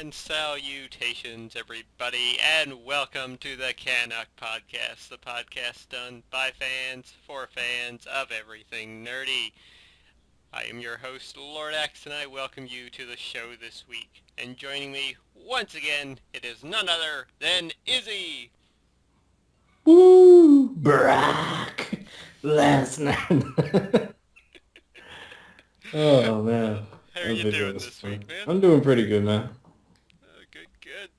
And salutations, everybody, and welcome to the CanUK podcast, the podcast done by fans, for fans of everything nerdy. I am your host, Lord X, and I welcome you to the show this week. And joining me, once again, it is none other than Izzy. Woo! Brock Lesnar. Oh man, How are that you video doing was this week, fun. man? I'm doing pretty good, man. Good.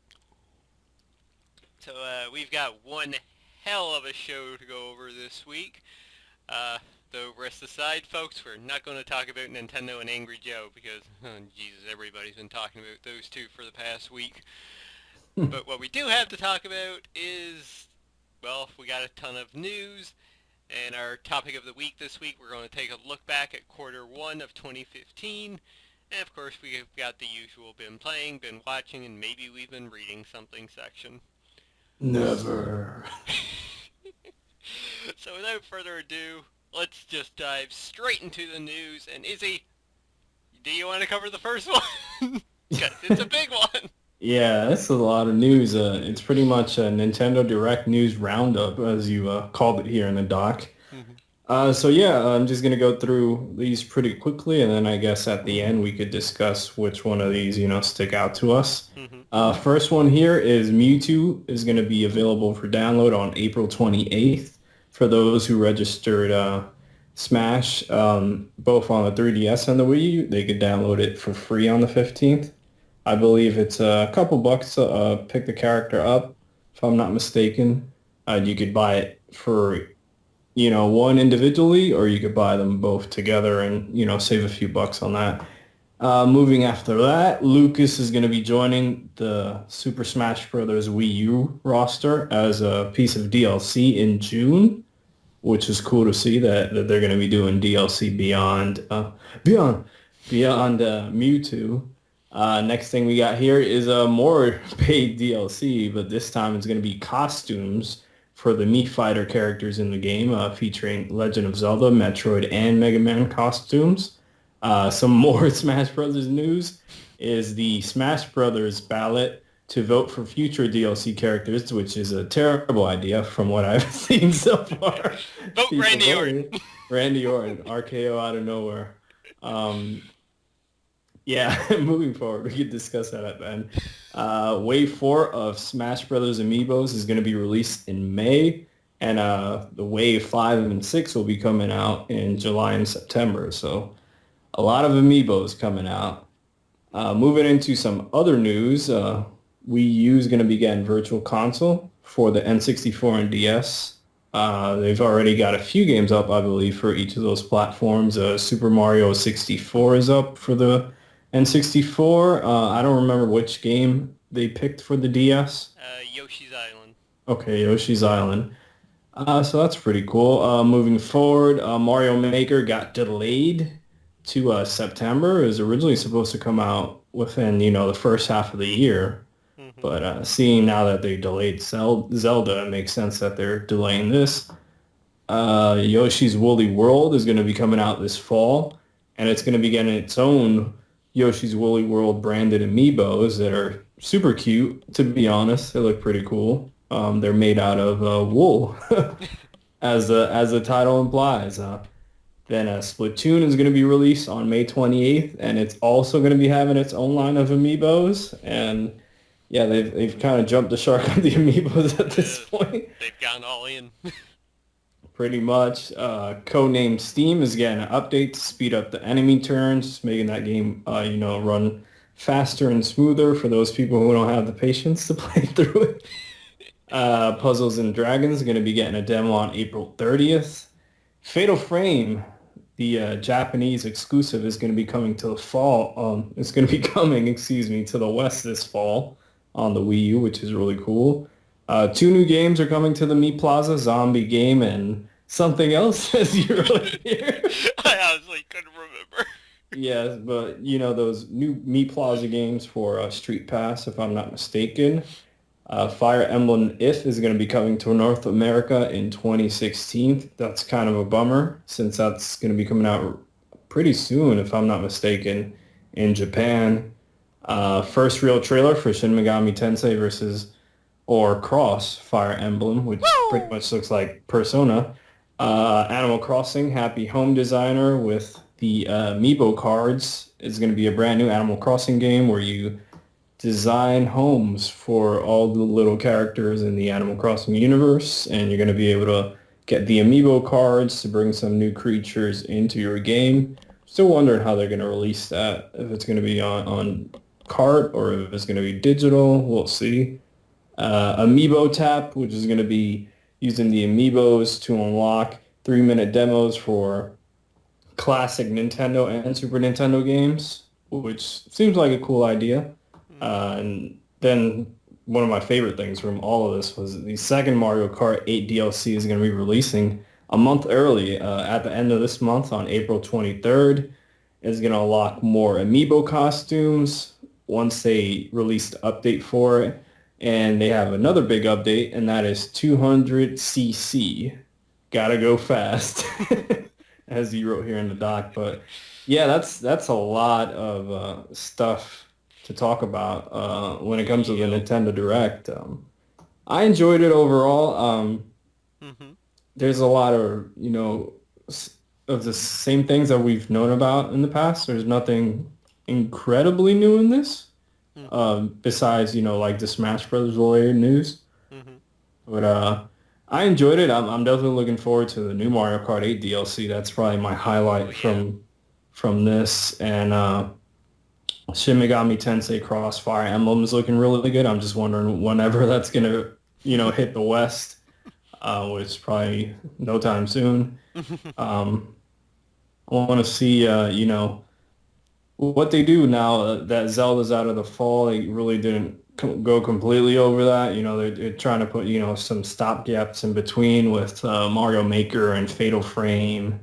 So, we've got one hell of a show to go over this week. Though rest aside, folks, we're not going to talk about Nintendo and Angry Joe because, oh, Jesus, everybody's been talking about those two for the past week. But what we do have to talk about is, well, we got a ton of news, and our topic of the week this week, we're going to take a look back at quarter one of 2015, and of course we've got the usual been playing, been watching, and maybe we've been reading something section. Never. So without further ado, let's just dive straight into the news. And Izzy, do you want to cover the first one? Because it's a big one. Yeah, that's a lot of news. It's pretty much a Nintendo Direct news roundup, as you called it here in the doc. So yeah, I'm just gonna go through these pretty quickly, and then I guess at the end we could discuss which one of these, stick out to us. First one here is Mewtwo is gonna be available for download on April 28th for those who registered Smash, both on the 3DS and the Wii U. They could download it for free on the 15th. I believe it's a couple bucks to pick the character up, if I'm not mistaken. You could buy it for one individually, or you could buy them both together and, save a few bucks on that. Moving after that, Lucas is going to be joining the Super Smash Bros. Wii U roster as a piece of DLC in June, which is cool to see that they're going to be doing DLC beyond Mewtwo. Next thing we got here is more paid DLC, but this time it's going to be costumes for the Mii Fighter characters in the game, featuring Legend of Zelda, Metroid, and Mega Man costumes. Some more Smash Brothers news is the Smash Brothers ballot to vote for future DLC characters, which is a terrible idea from what I've seen so far. Vote Randy Orton. Randy Orton, RKO out of nowhere. Yeah, moving forward, we could discuss that at the end. Wave 4 of Smash Brothers Amiibos is going to be released in May, and the Wave 5 and 6 will be coming out in July and September. So a lot of Amiibos coming out. Moving into some other news, Wii U is going to be getting Virtual Console for the N64 and DS. They've already got a few games up, I believe, for each of those platforms. Super Mario 64 is up for the N64. I don't remember which game they picked for the DS. Yoshi's Island. Okay, Yoshi's Island. So that's pretty cool. Moving forward, Mario Maker got delayed to September. It was originally supposed to come out within, the first half of the year. But seeing now that they delayed Zelda, it makes sense that they're delaying this. Yoshi's Woolly World is going to be coming out this fall, and it's going to be getting its own Yoshi's Woolly World branded amiibos that are super cute, to be honest. They look pretty cool. They're made out of wool, as the title implies. Then Splatoon is going to be released on May 28th, and it's also going to be having its own line of amiibos. And yeah, they've kind of jumped the shark on the amiibos at this point. They've gone all in. Pretty much. Codename Steam is getting an update to speed up the enemy turns, making that game, run faster and smoother for those people who don't have the patience to play through it. Puzzles and Dragons is going to be getting a demo on April 30th. Fatal Frame, the Japanese exclusive, is going to be coming to the fall. It's going to be coming, to the West this fall on the Wii U, which is really cool. Two new games are coming to the Mii Plaza, Zombie Game and something else, as you wrote here. I honestly couldn't remember. Yes, but those new Mii Plaza games for Street Pass, if I'm not mistaken. Fire Emblem If is going to be coming to North America in 2016. That's kind of a bummer, since that's going to be coming out pretty soon, if I'm not mistaken, in Japan. First real trailer for Shin Megami Tensei versus or Cross Fire Emblem, which pretty Woo! much looks like Persona. Animal Crossing Happy Home Designer with the Amiibo cards is going to be a brand new Animal Crossing game where you design homes for all the little characters in the Animal Crossing universe, and you're going to be able to get the Amiibo cards to bring some new creatures into your game. Still wondering how they're going to release that, if it's going to be on cart or if it's going to be digital. We'll see. Amiibo Tap, which is going to be using the Amiibos to unlock 3-minute demos for classic Nintendo and Super Nintendo games, which seems like a cool idea. And then one of my favorite things from all of this was the second Mario Kart 8 DLC is going to be releasing a month early at the end of this month on April 23rd. It's going to unlock more Amiibo costumes once they release the update for it. And they have another big update, and that is 200cc. Gotta go fast, as you wrote here in the doc. But yeah, that's a lot of stuff to talk about when it comes to the Nintendo Direct. I enjoyed it overall. There's a lot of, of the same things that we've known about in the past. There's nothing incredibly new in this. Besides, like the Smash Brothers related news. But I enjoyed it. I'm definitely looking forward to the new Mario Kart 8 DLC. That's probably my highlight from this. And Shin Megami Tensei Cross Fire Emblem is looking really good. I'm just wondering whenever that's going to, hit the West, which probably no time soon. I want to see, what they do now that Zelda's out of the fall. They really didn't go completely over that. They're trying to put, some stopgaps in between with Mario Maker and Fatal Frame.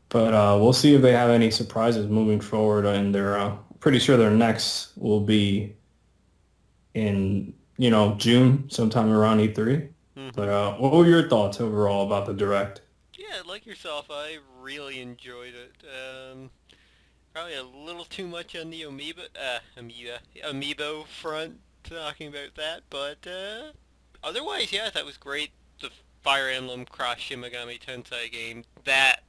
But we'll see if they have any surprises moving forward. And they're pretty sure their next will be in, June, sometime around E3. But what were your thoughts overall about the Direct? Yeah, like yourself, I really enjoyed it. Probably a little too much on the Amiibo front, talking about that, but otherwise, yeah, that was great. The Fire Emblem Cross Shin Megami Tensei game, that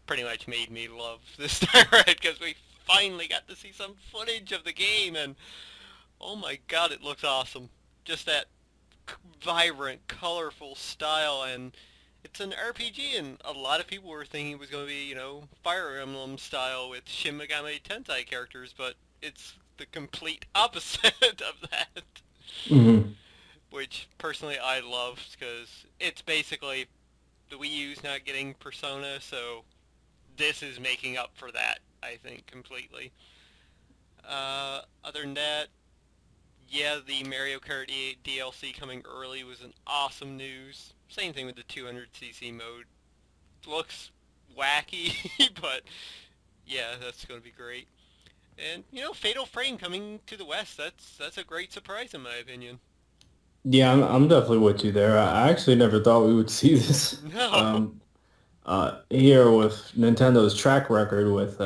pretty much made me love this Direct, because we finally got to see some footage of the game, and oh my god, it looks awesome. Just that vibrant, colorful style, and it's an RPG, and a lot of people were thinking it was going to be, Fire Emblem style with Shin Megami Tensei characters, but it's the complete opposite of that, Mm-hmm. which personally I loved, because it's basically the Wii U's not getting Persona, so this is making up for that, I think, completely. Other than that, yeah, the Mario Kart 8 DLC coming early was an awesome news. Same thing with the 200cc mode. Looks wacky, but yeah, that's going to be great. And, Fatal Frame coming to the West, that's a great surprise in my opinion. Yeah, I'm definitely with you there. I actually never thought we would see this. No. Here with Nintendo's track record with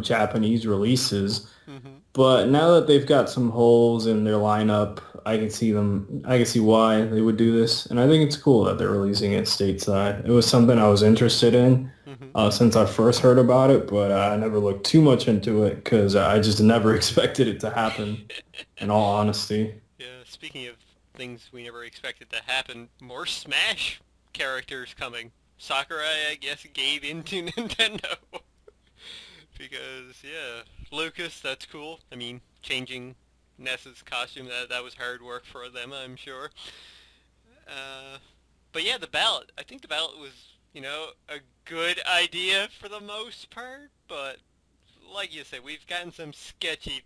Japanese releases. But now that they've got some holes in their lineup, I can see why they would do this. And I think it's cool that they're releasing it stateside. It was something I was interested in since I first heard about it, but I never looked too much into it because I just never expected it to happen, in all honesty. Yeah, speaking of things we never expected to happen, more Smash characters coming. Sakurai, I guess, gave in to Nintendo. Because, yeah, Lucas, that's cool. I mean, changing Ness's costume, that was hard work for them, I'm sure. But yeah, the ballot. I think the ballot was, a good idea for the most part, but like you said, we've gotten some sketchy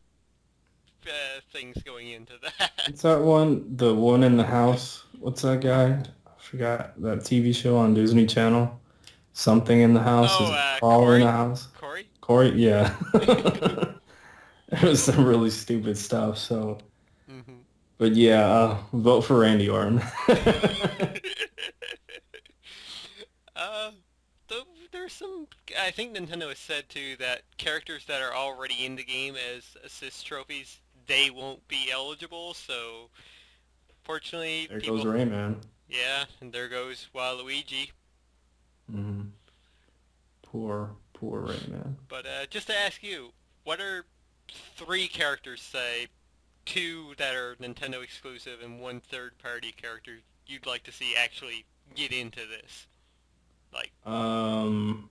things going into that. What's that one? The one in the house? What's that guy? I forgot that TV show on Disney Channel. Something in the house. Is it Crawl in the house? Corey? Corey? Yeah. It was some really stupid stuff, so. But yeah, vote for Randy Orton. There's I think Nintendo has said too that characters that are already in the game as assist trophies, they won't be eligible. So fortunately, There goes people, Rayman. yeah, and there goes Waluigi. Mm, poor Rayman. But just to ask you, what are three characters, say, two that are Nintendo exclusive and one third-party character you'd like to see actually get into this? Like, Um,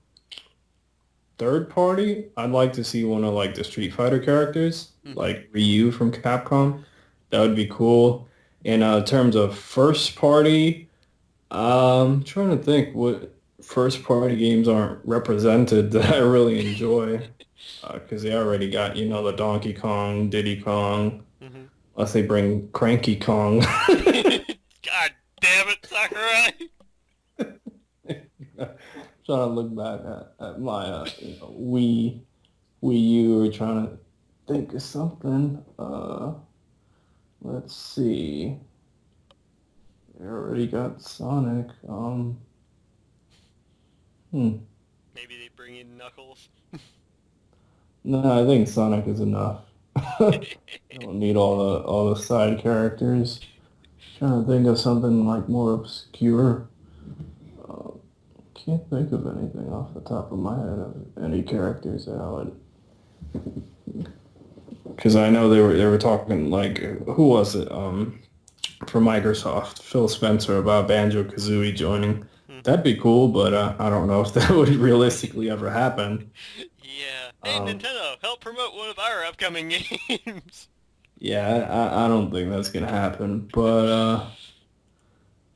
third party, I'd like to see one of like the Street Fighter characters, hmm like Ryu from Capcom. That would be cool. In terms of first party, trying to think what first party games aren't represented that I really enjoy. Because they already got, the Donkey Kong, Diddy Kong, hmm unless they bring Cranky Kong. God damn it, Sakurai! Trying to look back at my Wii U, or trying to think of something. Let's see. They already got Sonic. Hmm. Maybe they bring in Knuckles. No, I think Sonic is enough. I don't need all the side characters. Trying to think of something like more obscure. Uh, can't think of anything off the top of my head of any characters that I would. Because I know they were talking like who was it? From Microsoft, Phil Spencer, about Banjo-Kazooie joining. hmm That'd be cool, but I don't know if that would realistically ever happen. Yeah. Hey, Um, Nintendo, help promote one of our upcoming games. yeah, I don't think that's gonna happen, but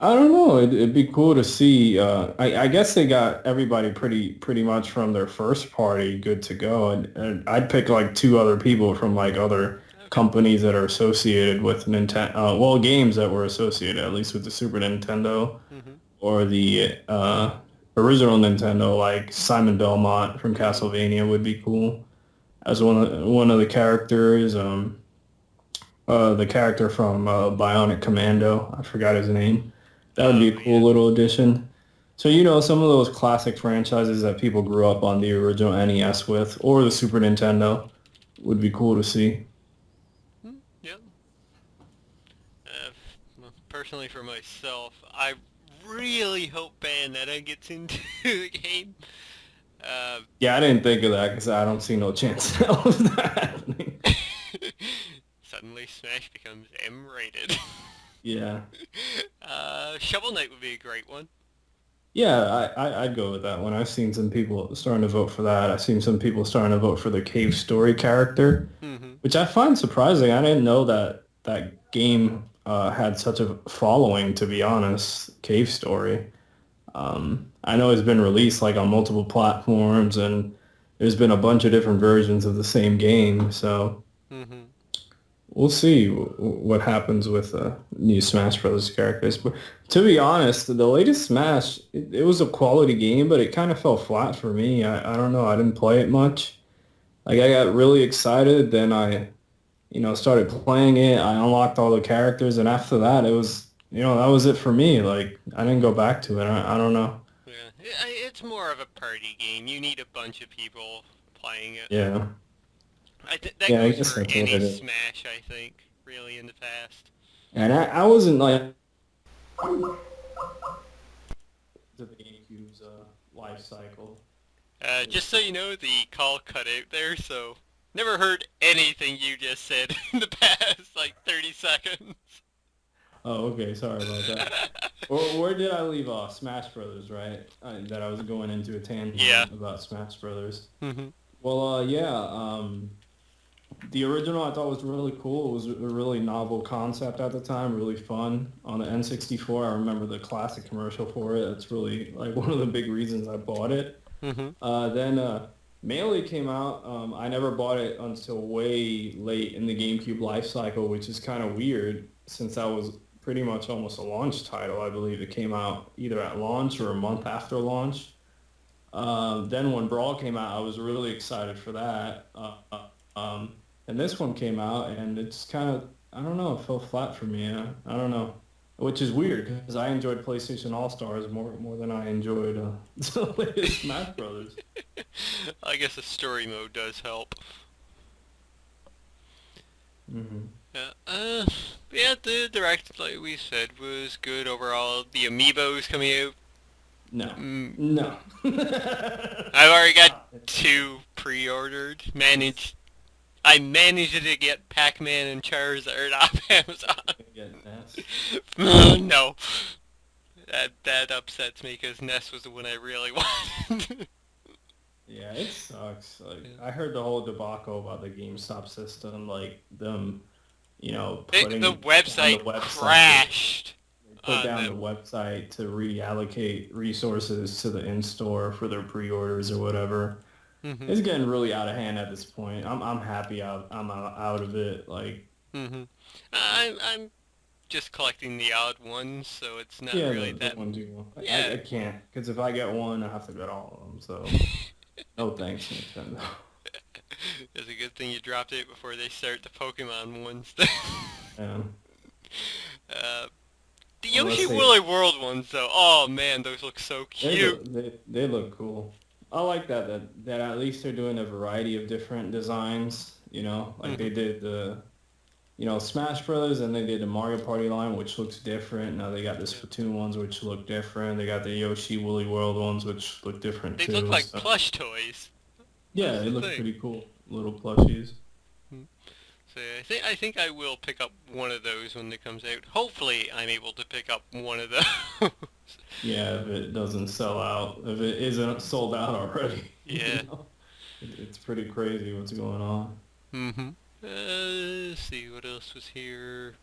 I don't know. It'd be cool to see. I guess they got everybody pretty much from their first party good to go, and I'd pick like two other people from like other Okay. companies that are associated with Nintendo. Well, games that were associated at least with the Super Nintendo hmm or the original Nintendo, like Simon Belmont from Castlevania would be cool as one of the characters. The character from Bionic Commando, I forgot his name. That would be Oh, a cool yeah. little addition. So some of those classic franchises that people grew up on the original NES with, or the Super Nintendo, would be cool to see. Yep. Well, personally for myself, I really hope Bayonetta gets into the game. Uh, Yeah, I didn't think of that because I don't see no chance of that happening. suddenly Smash becomes M-rated. Yeah. Shovel Knight would be a great one. Yeah, I'd go with that one. I've seen some people starting to vote for that. I've seen some people starting to vote for the Cave Story character, hmm which I find surprising. I didn't know that game had such a following, to be honest. Cave Story. I know it's been released like on multiple platforms, and there's been a bunch of different versions of the same game. So hmm we'll see what happens with new Smash Brothers characters. But to be honest, the latest Smash, it was a quality game, but it kind of fell flat for me. I don't know. I didn't play it much. Like I got really excited, then I started playing it. I unlocked all the characters, and after that, it was, that was it for me. Like I didn't go back to it. I don't know. Yeah, it's more of a party game. You need a bunch of people playing it. Yeah, That yeah. I goes guess for that's what any it is. Smash, I think, really in the past. And I wasn't like to the GameCube's life cycle. Just so you know, the call cut out there, so never heard anything you just said in the past, like, 30 seconds. Oh, okay. Sorry about that. Where did I leave off? Smash Brothers, right? That I was going into a Yeah. tangent about Smash Brothers. hmm Well, yeah. The original I thought was really cool. It was a really novel concept at the time, really fun. On the N64, I remember the classic commercial for it. It's really like one of the big reasons I bought it. hmm Then Melee came out. I never bought it until way late in the GameCube life cycle, which is kind of weird since that was pretty much almost a launch title. I believe it came out either at launch or a month after launch. Then when Brawl came out, I was really excited for that. And this one came out, and it's kind of, I don't know, it fell flat for me. I don't know. which is weird because I enjoyed PlayStation All Stars more than I enjoyed the latest Smash Brothers. I guess the story mode does help. Hmm. Yeah, the direct, like we said, was good overall. The amiibos coming out. No, Mm, no. I've already got Stop it. 2 pre-ordered. It's I managed to get Pac-Man and Charizard off Amazon. again, Ness. No, that upsets me because Ness was the one I really wanted. Yeah, it sucks. Like Yeah. I heard the whole debacle about the GameStop system, like them, The putting down the website website. crashed They put on down the them. website to reallocate resources to the in-store for their pre-orders or whatever. Mhm. It's getting really out of hand at this point. I'm happy I'm out of it. Like, Mhm. I'm just collecting the odd ones, so it's not yeah, really the that. ones you want. Yeah. I can't because if I get one, I have to get all of them. So no thanks, Nintendo. It's a good thing you dropped it before they start the Pokemon ones. Yeah, uh, the Yoshi unless Woolly World ones, though. Oh man, those look so cute. they look cool. I like that at least they're doing a variety of different designs. Like they Mhm. did the Smash Brothers, and they did the Mario Party line, which looks different. Now they got the Yeah. Splatoon ones, which look different. They got the Yoshi Woolly World ones, which look different They look too. like So plush toys. yeah, That's they the look thing. pretty cool, little plushies. Hmm. So yeah, I think I will pick up one of those when it comes out. Hopefully, I'm able to pick up one of those. Yeah, if it doesn't sell out, if it isn't sold out already, Yeah. it's pretty crazy what's going on. Mm-hmm. Let's see what else was here.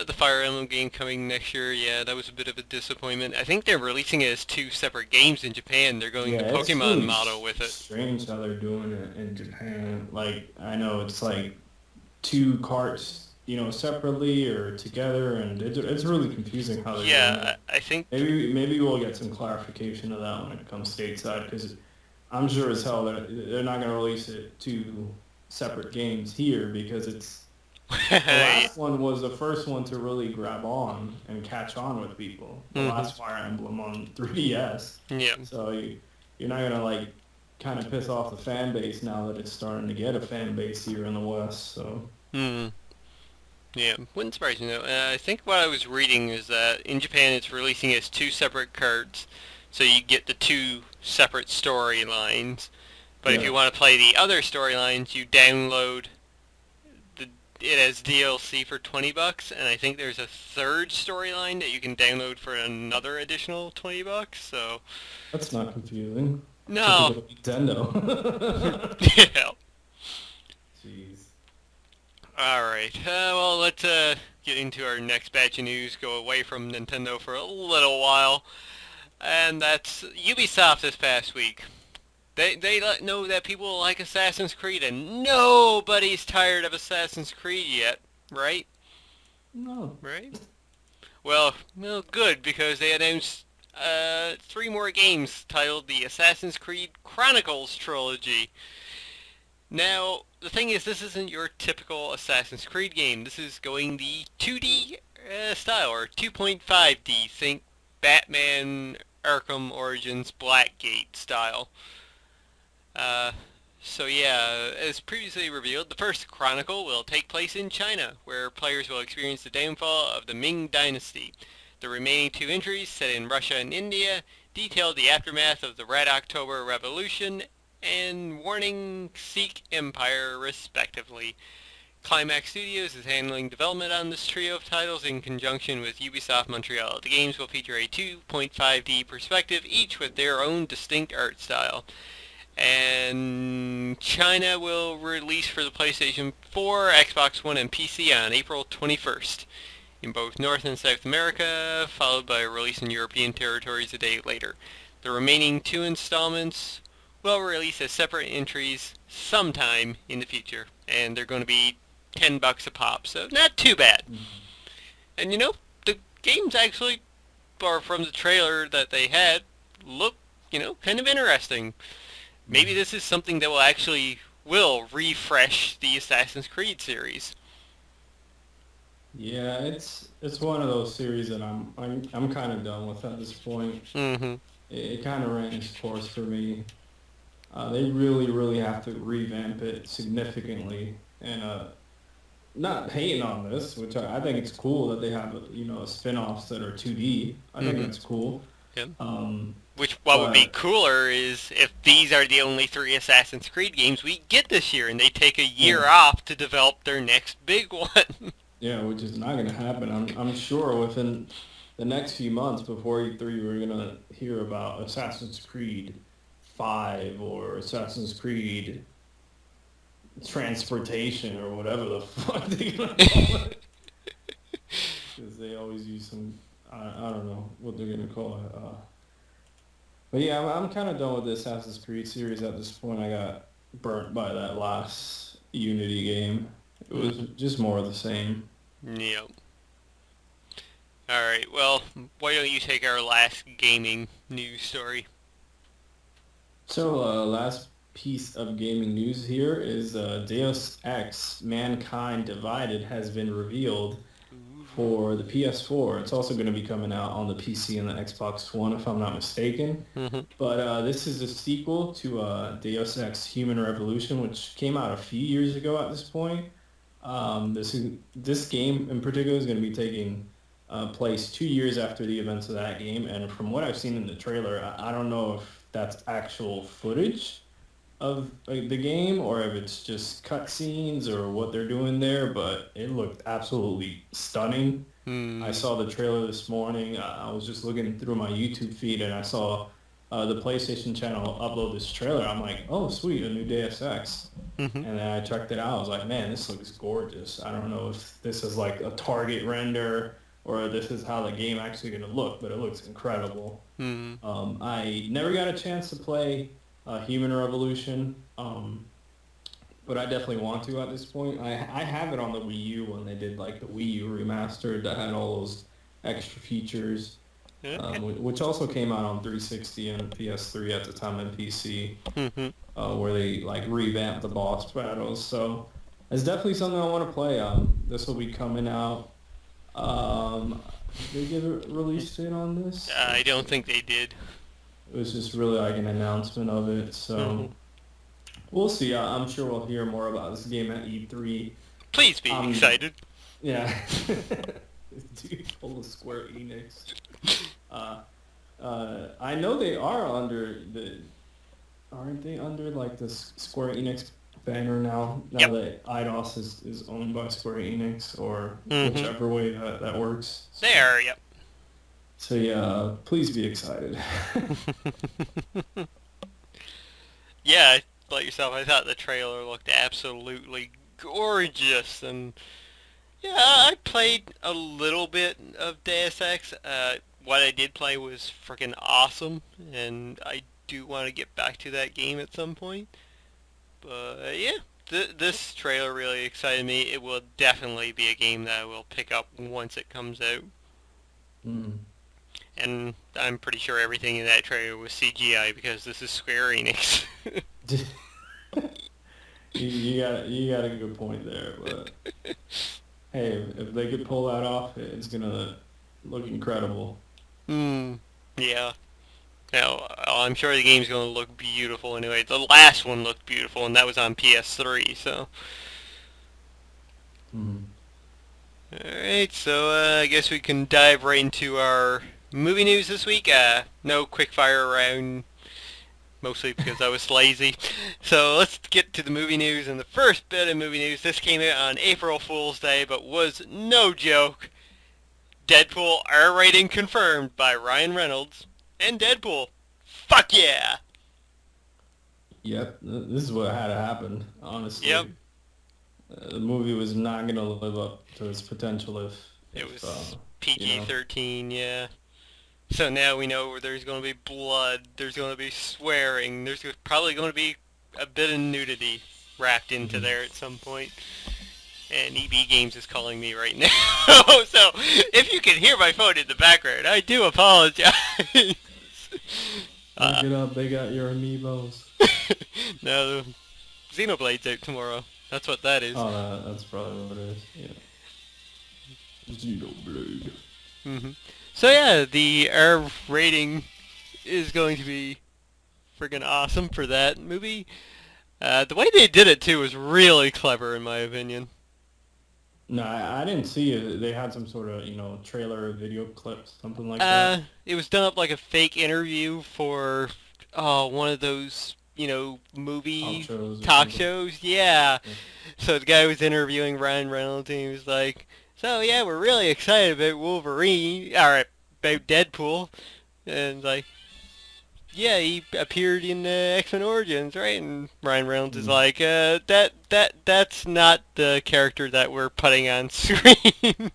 The Fire Emblem game coming next year. Yeah, that was a bit of a disappointment. I think they're releasing it as 2 separate games in Japan. They're going the Yeah, it's Pokemon really model with it. strange how they're doing it in Japan. Like, I know it's like two carts, separately or together, and it's really confusing how they're doing Yeah, it. I think. Maybe we'll get some clarification of that when it comes stateside, because I'm sure as hell they're not going to release it two separate games here because the last one was the first one to really grab on and catch on with people. The Hmm. last Fire Emblem on 3DS. Yeah. So you're not gonna like kind of piss off the fan base now that it's starting to get a fan base here in the West. So Hmm. Yeah. Wouldn't surprise me though. I think what I was reading is that in Japan it's releasing as 2 separate cards, so you get the 2 separate storylines. But if yeah, you want to play the other storylines, you download the it as DLC for $20, and I think there's a third storyline that you can download for another additional $20. So that's not confusing. no, Typical Nintendo. yeah. Jeez. All right. Well, let's get into our next batch of news. Go away from Nintendo for a little while, and that's Ubisoft this past week. They let know that people like Assassin's Creed, and nobody's tired of Assassin's Creed yet, right? No. Right? Well, good, because they announced 3 more games titled the Assassin's Creed Chronicles trilogy. Now, the thing is, this isn't your typical Assassin's Creed game. This is going the 2D style, or 2.5D. Think Batman Arkham Origins Blackgate style. Uh, so yeah, as previously revealed, the first Chronicle will take place in China, where players will experience the downfall of the Ming Dynasty. The remaining 2 entries, set in Russia and India, detail the aftermath of the Red October Revolution and Warning Sikh Empire, respectively. Climax Studios is handling development on this trio of titles in conjunction with Ubisoft Montreal. The games will feature a 2.5D perspective, each with their own distinct art style. And China will release for the PlayStation 4, Xbox One, and PC on April 21st in both North and South America, followed by a release in European territories a day later. The remaining 2 installments will release as separate entries sometime in the future, and they're going to be $10 a pop, so not too bad. Mhm. And the games actually, or from the trailer that they had, look, kind of interesting. Maybe Mhm. this is something that will refresh the Assassin's Creed series. Yeah, it's one of those series that I'm kind of done with at this point. Mm-hmm. It kind of ran its course for me. They really have to revamp it significantly, and not hating on this, which I think it's cool that they have spin-offs that are 2D. I think Mm-hmm. that's cool. Yeah. Um, What would be but cooler is if these are the only 3 Assassin's Creed games we get this year, and they take a year yeah, off to develop their next big one. yeah, which is not gonna happen. I'm sure within the next few months before E3, we're gonna hear about Assassin's Creed 5 or Assassin's Creed Transportation or whatever the fuck they're gonna call it. Because they always use some, I don't know what they're gonna call it. But yeah, I'm kind of done with the Assassin's Creed series at this point. I got burnt by that last Unity game. It was just more of the same. Yep. Alright, well, why don't you take our last gaming news story? So, last piece of gaming news here is Deus Ex: Mankind Divided has been revealed for the PS4. It's also going to be coming out on the PC and the Xbox One, if I'm not mistaken. Mm-hmm. But this is a sequel to Deus Ex: Human Revolution, which came out a few years ago at this point. This game in particular is going to be taking place 2 years after the events of that game, and from what I've seen in the trailer, I don't know if that's actual footage of the game or if it's just cutscenes or what they're doing there, but it looked absolutely stunning. I Hmm. saw the trailer this morning. I was just looking through my YouTube feed and I saw the PlayStation channel upload this trailer. I'm like, oh, sweet, a new Deus Ex. Mm-hmm. And then I checked it out. I was like, man, this looks gorgeous. I don't know if this is like a target render or this is how the game actually going to look, but it looks incredible. Hmm. I never got a chance to play Human Revolution, but I definitely want to at this point. I have it on the Wii U when they did like the Wii U remastered that had all those extra features, Okay. which also came out on 360 and PS3 at the time and PC, Mm-hmm. where they like revamped the boss battles. So it's definitely something I want to play. This will be coming out. Did they give a release date on this? I Let's don't see. think they did. It was just really like an announcement of it. Mm-hmm. So we'll see. I'm sure we'll hear more about this game at E3. Please be Um, excited. yeah. Dude, full of Square Enix. Uh, I know they are under aren't they under like the Square Enix banner now? Now Yep. that Eidos is owned by Square Enix, or Mm-hmm. whichever way that works. So, There, yep. so yeah, please be excited. Yeah, like yourself, I thought the trailer looked absolutely gorgeous, and yeah, I played a little bit of Deus Ex. What I did play was freaking awesome, and I do want to get back to that game at some point. But yeah, this trailer really excited me. It will definitely be a game that I will pick up once it comes out. Mm. And I'm pretty sure everything in that trailer was CGI because this is Square Enix. You got a good point there, but hey, if they could pull that off, it's gonna look incredible. Hmm. Yeah. Now, I'm sure the game's going to look beautiful anyway. The last one looked beautiful, and that was on PS3, so. Mm. Alright, so I guess we can dive right into our movie news this week. No quick fire round, mostly because I was lazy. So let's get to the movie news, and the first bit of movie news, this came out on April Fool's Day, but was no joke. Deadpool R rating confirmed by Ryan Reynolds, and Deadpool. Fuck yeah! Yep, this is what had to happen. Yep, Honestly, the movie was not gonna live up to its potential it if was you know. PG-13, yeah. So now we know there's going to be blood, there's going to be swearing, there's probably going to be a bit of nudity wrapped into Mhm. there at some point. And EB Games is calling me right now. So if you can hear my phone in the background, I do apologize. Look uh, it up. They got your amiibos. no, Xenoblade's out tomorrow. That's what that is. Oh, that's probably what it is. Yeah. Xenoblade. hmm So yeah, the R rating is going to be friggin' awesome for that movie. The way they did it too was really clever, in my opinion. No, I didn't see it. They had some sort of, trailer, video clip, something like that. It was done up like a fake interview for one of those Talk movie shows or talk something. shows. Yeah. Yeah. So the guy was interviewing Ryan Reynolds, and he was like, "So yeah, we're really excited about Wolverine, or about Deadpool," and like, yeah, he appeared in X-Men Origins, right? And Ryan Reynolds is Mm. like, that's not the character that we're putting on screen.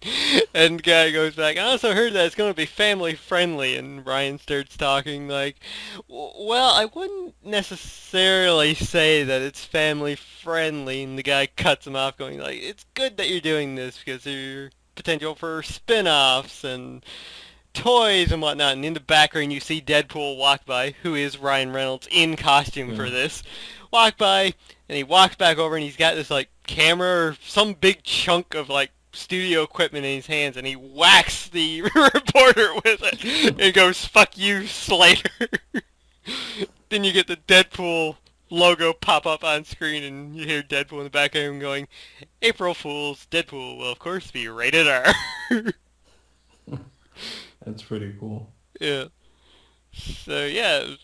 And the guy goes back, I also heard that it's going to be family friendly. And Ryan starts talking like, well, I wouldn't necessarily say that it's family friendly. And the guy cuts him off, going like, it's good that you're doing this because there's potential for spin-offs and toys and whatnot, and in the background you see Deadpool walk by, who is Ryan Reynolds in costume for Yeah. this, walk by, and he walks back over and he's got this like camera or some big chunk of like studio equipment in his hands, and he whacks the reporter with it and goes, "Fuck you, Slater." Then you get the Deadpool logo pop up on screen, and you hear Deadpool in the background going, "April Fools, Deadpool will of course be rated R." That's pretty cool. Yeah. So yeah,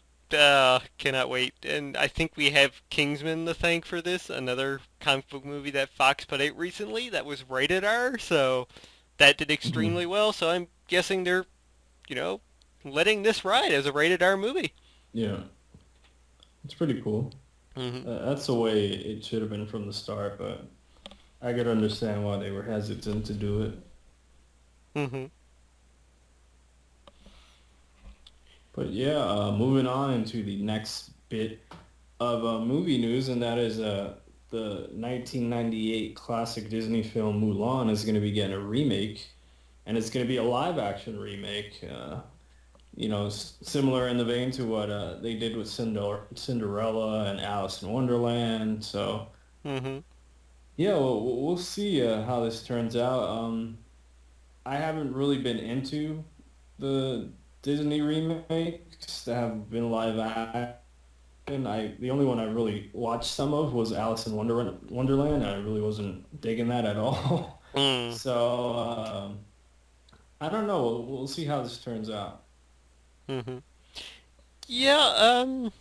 cannot wait. And I think we have Kingsman to thank for this, another comic book movie that Fox put out recently that was rated R, so that did Hmm. extremely well. So I'm guessing they're, you know, letting this ride as a rated R movie. Yeah, it's pretty cool. hmm That's the way it should have been from the start, but I could understand why they were hesitant to do it. hmm But yeah, moving on into the next bit of movie news, and that is the 1998 classic Disney film Mulan is going to be getting a remake, and it's going to be a live action remake. Similar in the vein to what they did with Cinderella and Alice in Wonderland. So hmm yeah, we'll see how this turns out. I haven't really been into the Disney remakes that have been live action. The only one I really watched some of was Alice in Wonderland. I really wasn't digging that at all. Mm. So I don't know. We'll see how this turns out. hmm Yeah, I'm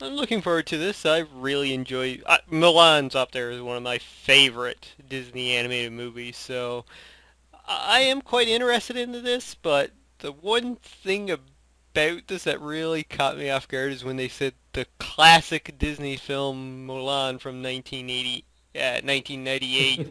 looking forward to this. I really enjoy Milan's up there as one of my favorite Disney animated movies, so I am quite interested into this, but the one thing about this that really caught me off guard is when they said the classic Disney film Mulan from 1998.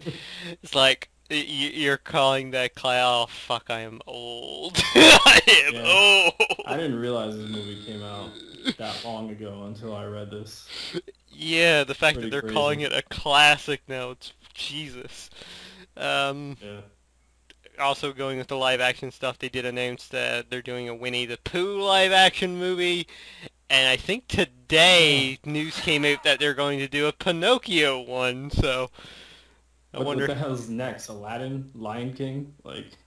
It's like you're calling that oh fuck, I am old. I Yeah, am I old. didn't realize this movie came out that long ago until I read this. Yeah, the fact that Pretty they're calling crazy. it a classic now, it's Jesus. Um, Yeah. Also going with the live action stuff, they did announce that they're doing a Winnie the Pooh live action movie, and I think Oh, today news came out that they're going to do a Pinocchio one. So I what wonder. the hell's next? Aladdin, Lion King, like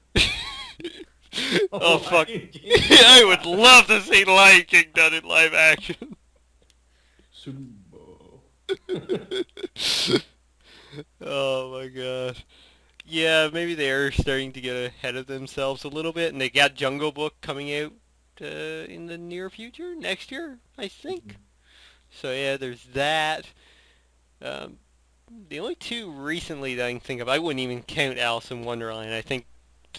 Oh fuck! Lion King. I would love to see Lion King done in live action. Sumbo. Oh my gosh. Yeah, maybe they are starting to get ahead of themselves a little bit, and they got Jungle Book coming out in the near future, next year, I think. So yeah, there's that. Um, the only two recently that I can think of, I wouldn't even count Alice in Wonderland.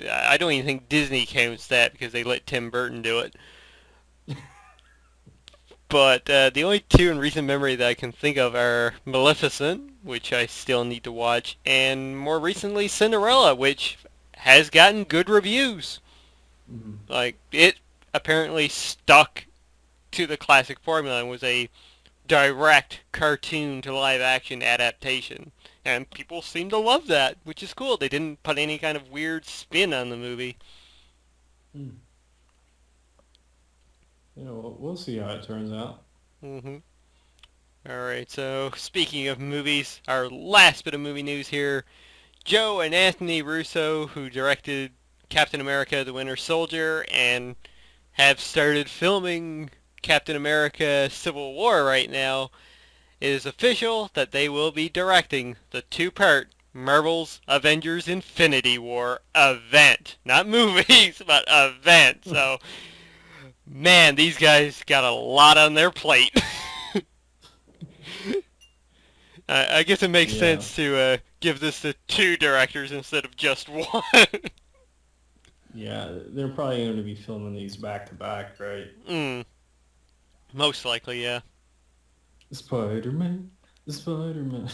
I don't even think Disney counts that because they let Tim Burton do it. But the only two in recent memory that I can think of are Maleficent, which I still need to watch, and more recently Cinderella, which has gotten good reviews. Mhm. Like, it apparently stuck to the classic formula and was a direct cartoon to live action adaptation. And people seem to love that, which is cool. They didn't put any kind of weird spin on the movie. Mm. We'll see how it turns out. hmm Alright, so speaking of movies, our last bit of movie news here. Joe and Anthony Russo, who directed Captain America: The Winter Soldier and have started filming Captain America: Civil War right now, it is official that they will be directing the two-part Marvel's Avengers Infinity War event. Not movies, but event. So, man, these guys got a lot on their plate. I guess it makes sense to give this to two directors instead of just one. Yeah, they're probably going to be filming these back to back, right? Most likely, yeah. Spider-Man. Spider-Man.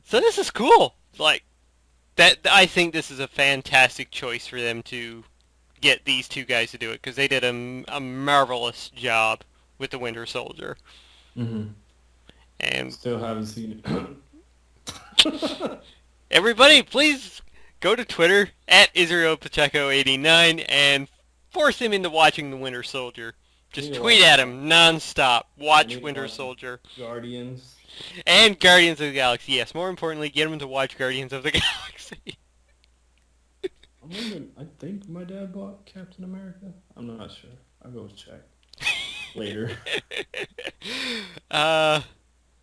So this is cool. Like, that. I think this is a fantastic choice for them to get these two guys to do it, because they did a marvelous job with the Winter Soldier. Mm-hmm. And still haven't seen it. Everybody, please go to Twitter at Israel Pacheco89 and force him into watching the Winter Soldier. Just tweet at him non-stop. Watch Winter Soldier. Guardians. And Guardians of the Galaxy. Yes, more importantly, get him to watch Guardians of the Galaxy. I think my dad bought Captain America. I'm not sure. I'll go check later.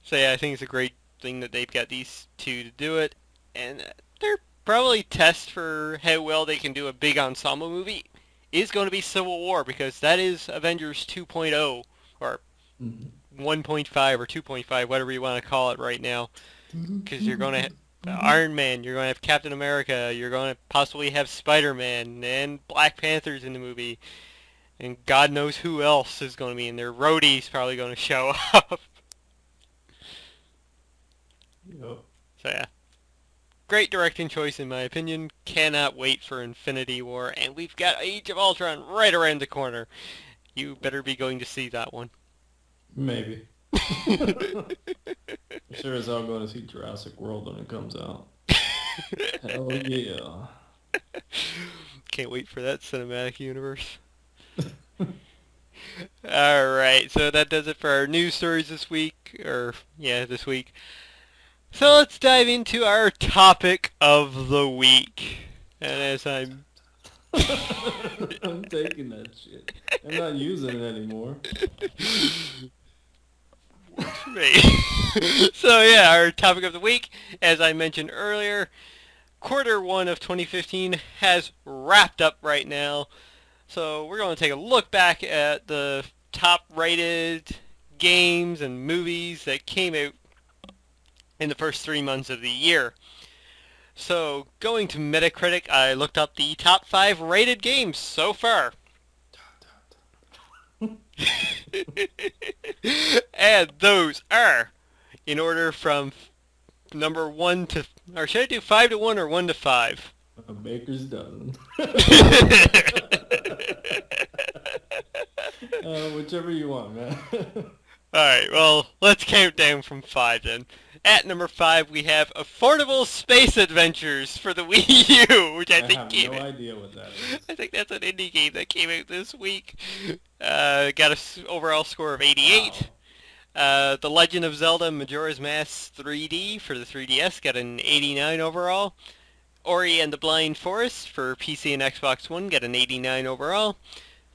So yeah, I think it's a great thing that they've got these two to do it. And they're probably test for how well they can do a big ensemble movie is going to be Civil War, because that is Avengers 2.0 or 1.5 or 2.5, whatever you want to call it right now. Because you're going to have Iron Man, you're going to have Captain America, you're going to possibly have Spider-Man and Black Panther's in the movie. And God knows who else is going to be in there. Rhodey's probably going to show up. Yep. So yeah. Great directing choice in my opinion. Cannot wait for Infinity War. And we've got Age of Ultron right around the corner. You better be going to see that one. Maybe. Sure as hell going to see Jurassic World when it comes out. Hell yeah. Can't wait for that cinematic universe. Alright, so that does it for our news stories this week. This week. So let's dive into our topic of the week. And as I'm taking that shit. I'm not using it anymore. Works for me. So yeah, our topic of the week, as I mentioned earlier, Q1 of 2015 has wrapped up right now. So we're going to take a look back at the top rated games and movies that came out in the first 3 months of the year. So, going to Metacritic, I looked up the top 5 rated games so far. And those are, in order from number 1 to... Or should I do 5 to 1 or 1 to 5? A baker's dozen. Whichever you want, man. Alright, well, let's count down from 5 then. At number 5, we have Affordable Space Adventures for the Wii U, which I think have no idea what that is. I think that's an indie game that came out this week. Got an overall score of 88. Wow. The Legend of Zelda Majora's Mask 3D for the 3DS got an 89 overall. Ori and the Blind Forest for PC and Xbox One got an 89 overall.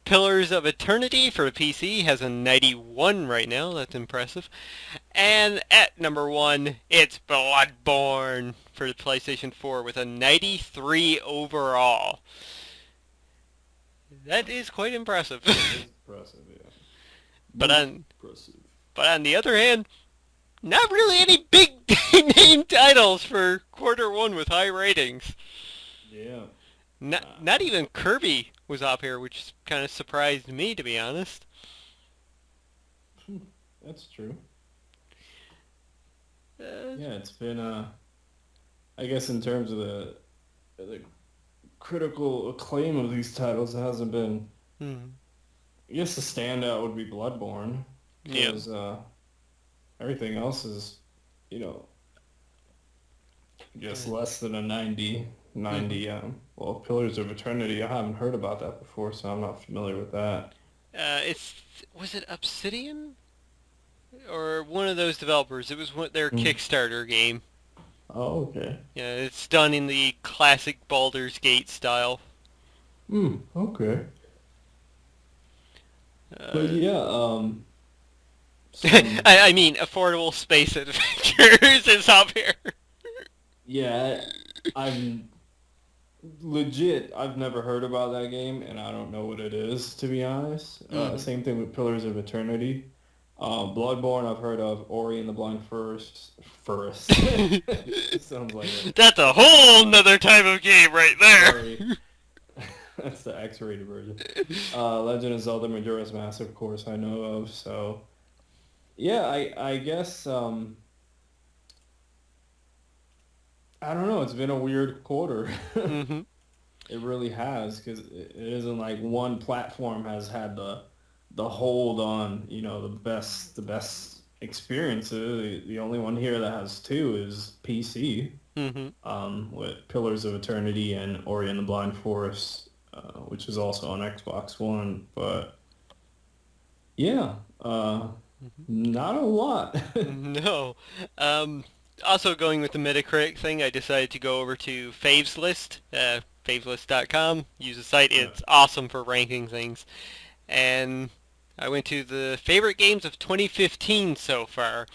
Pillars of Eternity for the PC has a 91 right now. That's impressive. And at number 1, it's Bloodborne for the PlayStation 4 with a 93 overall. That is quite impressive. Impressive, yeah. But on the other hand, not really any big name titles for Q1 with high ratings. Yeah. Not even Kirby was up here, which kind of surprised me, to be honest. That's true. Yeah, it's been, I guess in terms of the critical acclaim of these titles, it hasn't been, I guess the standout would be Bloodborne. Because everything else is, I guess less than a 90. Well, Pillars of Eternity, I haven't heard about that before, so I'm not familiar with that. Was it Obsidian? Or one of those developers. It was their Kickstarter game. Oh, okay. Yeah, it's done in the classic Baldur's Gate style. Okay. But Uh, yeah, some I mean, affordable space adventures is up here. yeah, I'm legit. I've never heard about that game, and I don't know what it is, to be honest. Hmm. Same thing with Pillars of Eternity. Bloodborne, I've heard of. Ori and the Blind Forest. Sounds like a That's a whole nother type of game right there. sorry. That's the X-rated version. Legend of Zelda Majora's Mask, of course, I know of. So yeah, I guess I don't know. It's been a weird quarter. Hmm. It really has, because it isn't like one platform has had the hold on, the best experiences. The only one here that has two is PC, Hmm. with Pillars of Eternity and Ori and the Blind Forest, which is also on Xbox One. But yeah, not a lot. No. Um, Also going with the Metacritic thing, I decided to go over to Faves List, faveslist.com. Use the site. Yeah. It's awesome for ranking things. And I went to the favorite games of 2015 so far.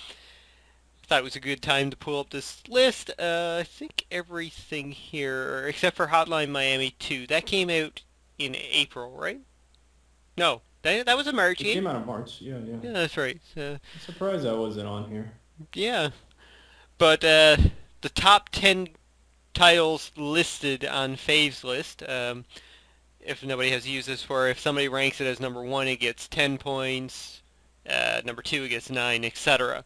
I thought it was a good time to pull up this list. I think everything here, except for Hotline Miami 2, that came out in April, right? No, that was a March It game. came out in March. Yeah, yeah. Yeah, that's right. I'm surprised that wasn't on here. Yeah, but the top 10 titles listed on Fave's list, if nobody has used this for, if somebody ranks it as number 1, it gets 10 points. Number 2, it gets 9, etc.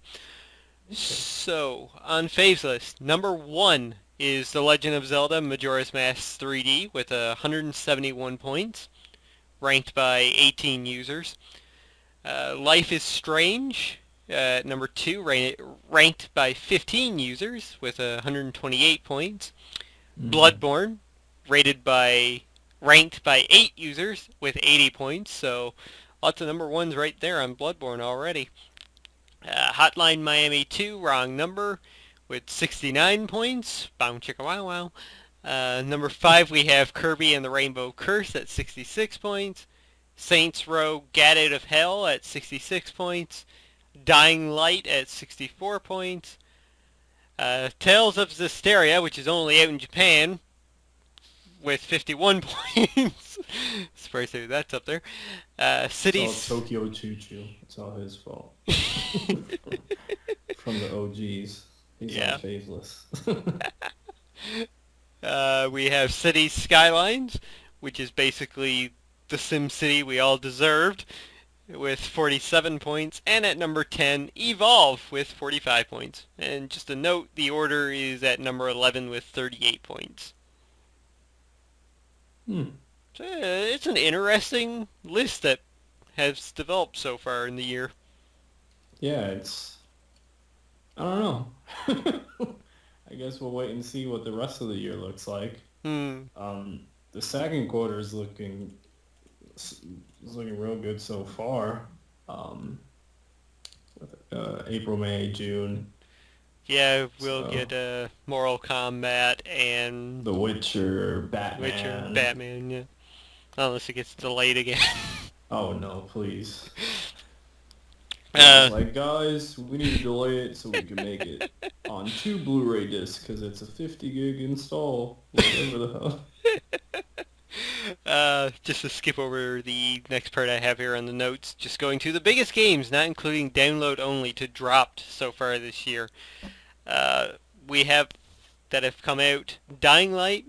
Okay. So, on Fave's list, number 1 is The Legend of Zelda Majora's Mask 3D with 171 points, ranked by 18 users. Life is Strange, number 2, ranked by 15 users with 128 points. Mm-hmm. Bloodborne, ranked by 8 users with 80 points, so lots of number 1s right there on Bloodborne already. Hotline Miami 2, wrong number, with 69 points. Bow chicka wow wow. Number 5, we have Kirby and the Rainbow Curse at 66 points. Saints Row Gat Out of Hell at 66 points. Dying Light at 64 points. Tales of Zestiria, which is only out in Japan, with 51 points. Surprised that's up there. It's all Cities. Tokyo Choo Choo. It's all his fault. From the OGs. He's on Yeah. Faceless. We have Cities Skylines, which is basically the Sim City we all deserved, with 47 points. And at number 10, Evolve with 45 points. And just a note, the order is at number 11 with 38 points. Hmm. So, it's an interesting list that has developed so far in the year. Yeah, I don't know. I guess we'll wait and see what the rest of the year looks like. Hmm. The second quarter is looking real good so far. Um, with April, May, June. Yeah, we'll So get Mortal Kombat and The Witcher, Witcher, Batman. Batman, yeah. Unless it gets delayed again. Oh no, please. Yeah, it's uh, like, guys, we need to delay it so we can make it on two Blu-ray discs because it's a 50 gig install, whatever the hell. just to skip over the next part I have here on the notes, just going to the biggest games, not including download only, to dropped so far this year. Uh, we have that have come out: Dying Light,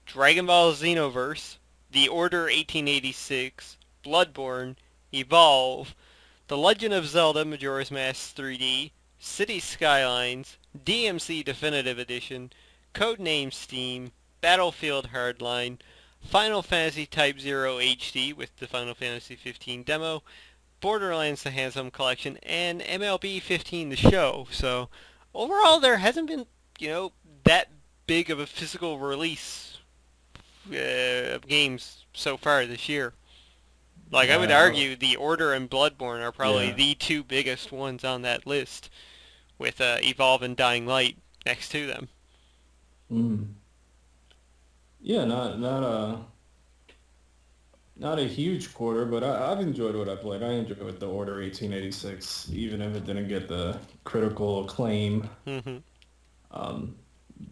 Dragon Ball Xenoverse, The Order 1886, Bloodborne, Evolve, The Legend of Zelda Majora's Mask 3D, City Skylines, DMC Definitive Edition, Codename Steam, Battlefield Hardline, Final Fantasy Type 0 HD with the Final Fantasy 15 demo, Borderlands the Handsome Collection, and MLB 15 the show. So overall, there hasn't been, that big of a physical release of games so far this year. Like, I would Yeah, argue The Order and Bloodborne are probably yeah, the two biggest ones on that list, with Evolve and Dying Light. next to them. Mm. Yeah, not a huge quarter, but I've enjoyed what I played. I enjoyed the Order 1886, even if it didn't get the critical acclaim Mm-hmm. um,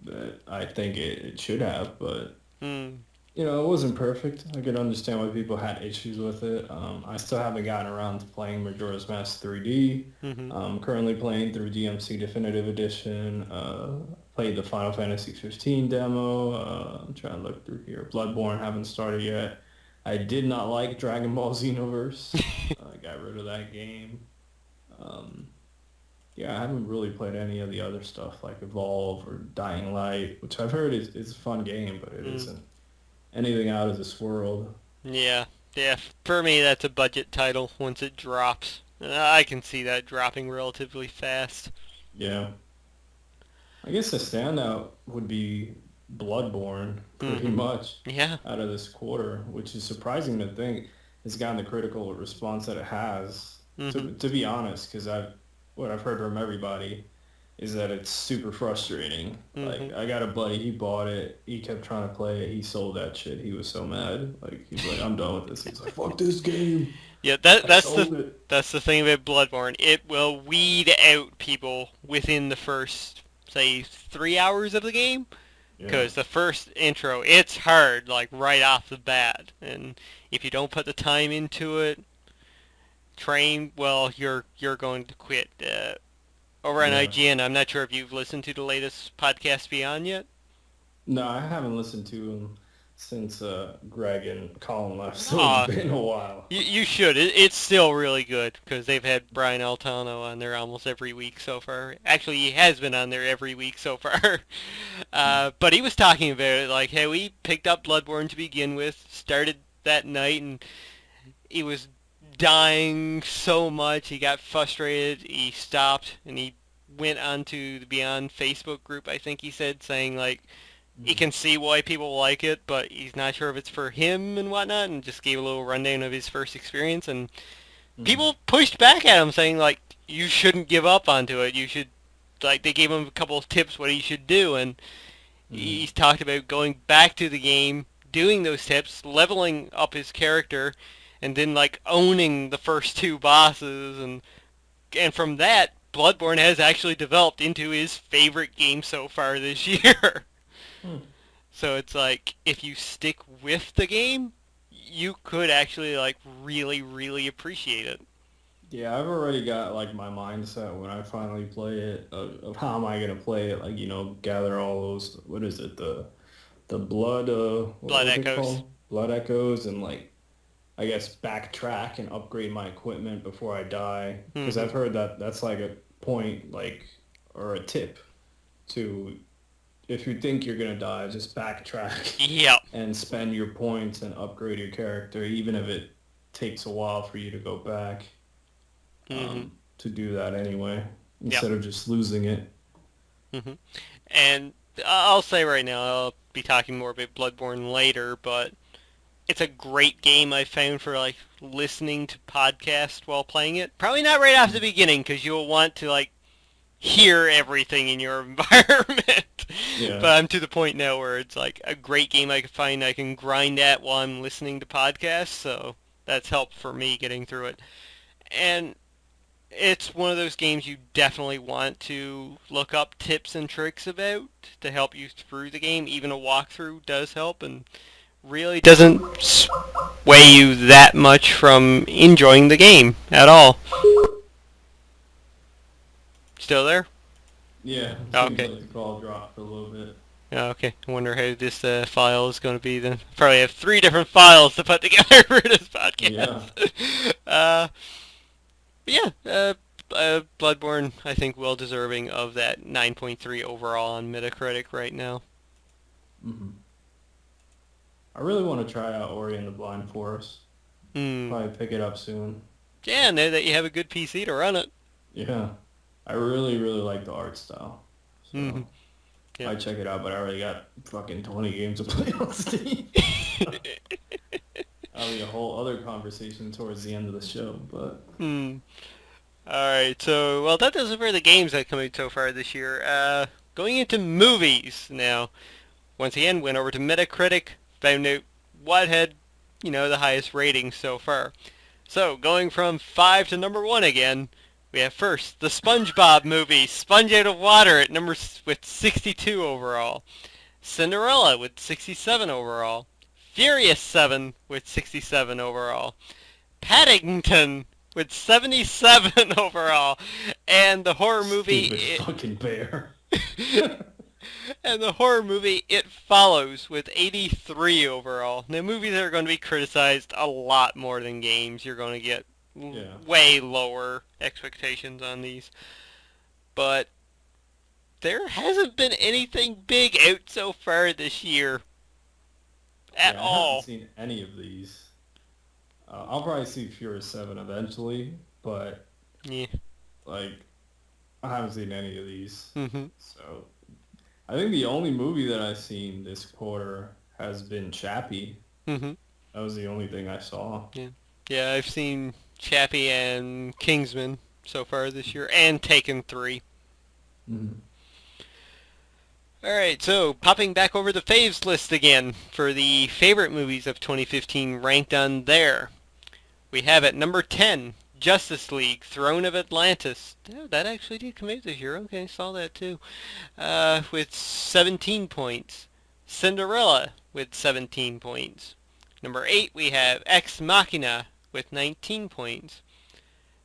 that I think it should have. But Mm. it wasn't perfect. I could understand why people had issues with it. I still haven't gotten around to playing Majora's Mask 3D. Mm-hmm. I'm currently playing through DMC Definitive Edition. Played the Final Fantasy 15 demo. I'm trying to look through here. Bloodborne haven't started yet. I did not like Dragon Ball Xenoverse. I got rid of that game. Um, yeah, I haven't really played any of the other stuff like Evolve or Dying Light, which I've heard is a fun game, but it Mm. isn't anything out of this world. Yeah. Yeah. For me, that's a budget title once it drops. I can see that dropping relatively fast. Yeah. I guess the standout would be Bloodborne, pretty Mm-hmm. much, Yeah. out of this quarter, which is surprising to think it's gotten the critical response that it has. Mm-hmm. To be honest, because what I've heard from everybody is that it's super frustrating. Mm-hmm. Like I got a buddy, he bought it, he kept trying to play it, he sold that shit. He was so mad. Like he's like, I'm done with this. He's like, fuck this game. Yeah, I that's the sold it. that's the thing about Bloodborne. It will weed out people within the first, say, 3 hours of the game. Yeah. Because the first intro, it's hard, like right off the bat, and if you don't put the time into it, well, you're going to quit. Over on Yeah. IGN, I'm not sure if you've listened to the latest podcast Beyond yet. No, I haven't listened to him since Greg and Colin left, so it's Aw, been a while. you should. It's still really good because they've had Brian Altano on there almost every week so far. Actually, he has been on there every week so far. But he was talking about it like, hey, we picked up Bloodborne to begin with, started that night, and he was dying so much. He got frustrated. He stopped, and he went onto the Beyond Facebook group, I think he said, saying like, he Mm. can see why people like it, but he's not sure if it's for him and whatnot, and just gave a little rundown of his first experience. And Mm. people pushed back at him, saying like, you shouldn't give up onto it. You should, like, they gave him a couple of tips what he should do, and Mm. he's talked about going back to the game, doing those tips, leveling up his character, and then like owning the first two bosses, and from that, Bloodborne has actually developed into his favorite game so far this year. Mm. So it's like if you stick with the game, you could actually like really, really appreciate it. Yeah, I've already got like my mindset when I finally play it of how am I gonna play it? Like gather all those. What is it? The blood. What Blood was it Echoes. called? Blood echoes and like I guess backtrack and upgrade my equipment before I die. Because Mm-hmm. I've heard that that's like a point like or a tip to if you think you're gonna die, just backtrack Yep. and spend your points and upgrade your character, even if it takes a while for you to go back Mm-hmm. to do that anyway, Yep. instead of just losing it. Mm-hmm. And I'll say right now, I'll be talking more about Bloodborne later, but it's a great game I found for like listening to podcasts while playing it. Probably not right off the beginning because you'll want to like hear everything in your environment. Yeah. But I'm to the point now where it's like a great game I can find I can grind at while I'm listening to podcasts, so that's helped for me getting through it. And it's one of those games you definitely want to look up tips and tricks about to help you through the game. Even a walkthrough does help and really doesn't sway you that much from enjoying the game at all. Still there? Yeah, it seems Okay. like the call dropped for a little bit. Okay. I wonder how this file is going to be then. Probably have three different files to put together for this Yeah. podcast. But yeah, Bloodborne, I think, well deserving of that 9.3 overall on Metacritic right now. hmm I really want to try out Ori and the Blind Forest. Hmm. Probably pick it up soon. Yeah, now that you have a good PC to run it. Yeah. I really, really like the art style. Hmm. So Yeah. I check it out, but I already got fucking 20 games to play on Steam. That'll be a whole other conversation towards the end of the show, but Hmm. Alright, so, well, that does it for the games that come out so far this year. going into movies now. Once again, went over to Metacritic, found out what had, the highest ratings so far. So, going from 5 to number 1 again, we have first the SpongeBob movie, Sponge Out of Water at with 62 overall. Cinderella with 67 overall. Furious 7 with 67 overall. Paddington with 77 overall. And the horror movie... Stupid fucking bear. And the horror movie It Follows with 83 overall. Now, movies are going to be criticized a lot more than games. You're going to get way lower expectations on these. But there hasn't been anything big out so far this year. At all. I haven't seen any of these. I'll probably see Furious 7 eventually, but yeah, I haven't seen any of these. Mm-hmm. So I think the only movie that I've seen this quarter has been Chappie. Mm-hmm. That was the only thing I saw. Yeah, I've seen Chappie and Kingsman so far this year, and Taken 3. Mm-hmm. Alright, so popping back over the faves list again for the favorite movies of 2015 ranked on there. We have at number 10, Justice League, Throne of Atlantis. Oh, that actually did come out this year. Okay, saw that too. With 17 points. Cinderella with 17 points. Number 8, we have Ex Machina with 19 points.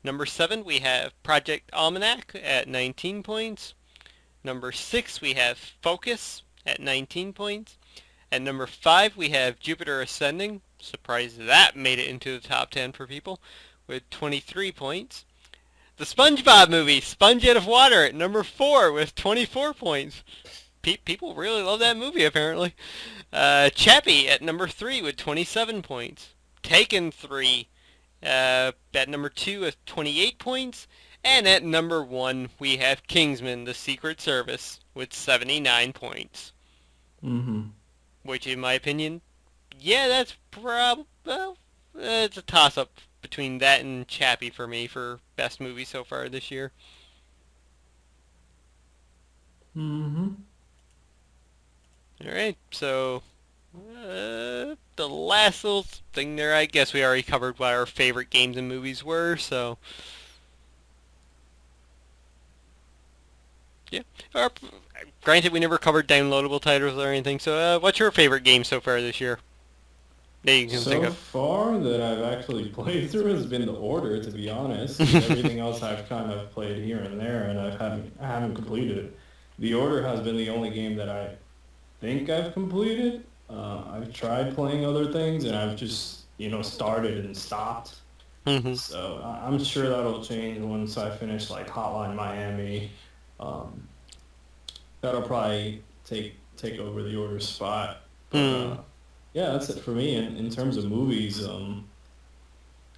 Number 7, we have Project Almanac at 19 points. Number 6, we have Focus at 19 points. At number 5, we have Jupiter Ascending. Surprised that made it into the top 10 for people, with 23 points. The SpongeBob movie, Sponge Out of Water, at number 4 with 24 points. People really love that movie, apparently. Chappie at number 3 with 27 points. Taken 3 at number 2 with 28 points. And at number 1, we have Kingsman, The Secret Service, with 79 points. Mm-hmm. Which, in my opinion, that's it's a toss-up between that and Chappie for me for best movie so far this year. Mm-hmm. Alright, so the last little thing there, I guess we already covered what our favorite games and movies were, so... yeah. Granted, we never covered downloadable titles or anything, so what's your favorite game so far this year? That you can think So of. far that I've actually played through has been The Order, to be honest. Everything else I've kind of played here and there, and I haven't completed it. The Order has been the only game that I think I've completed. I've tried playing other things, and I've just, started and stopped. Mm-hmm. So I'm sure that'll change once I finish, like, Hotline Miami. That'll probably take over The Order's spot. But, yeah, that's it for me. In terms of movies,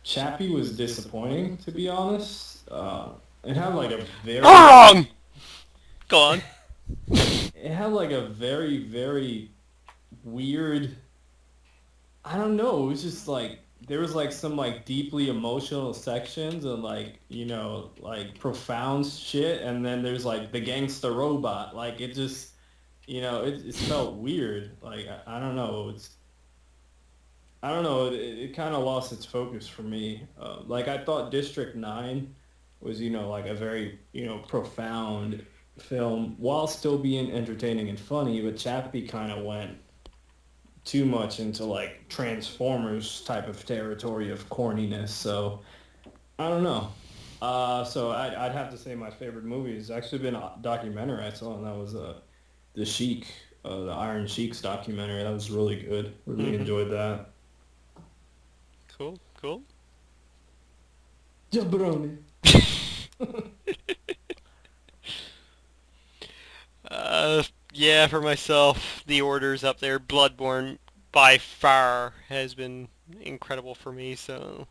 Chappie was disappointing, to be honest. It had like a very... Go on. It had like a very, very weird... I don't know. It was just like... There was like some like deeply emotional sections and like, like profound shit. And then there's like the gangster robot. Like it just, it felt weird. Like, I don't know. I don't know. It kind of lost its focus for me. Like I thought District 9 was, like a very, profound film while still being entertaining and funny. But Chappie kind of went too much into like Transformers type of territory of corniness. So I don't know. So I'd have to say my favorite movie has actually been a documentary I saw, and that was the Sheik, the Iron Sheik's documentary. That was really good. Really enjoyed that. Cool. Jabroni. Yeah, for myself, The Order's up there. Bloodborne, by far, has been incredible for me, so...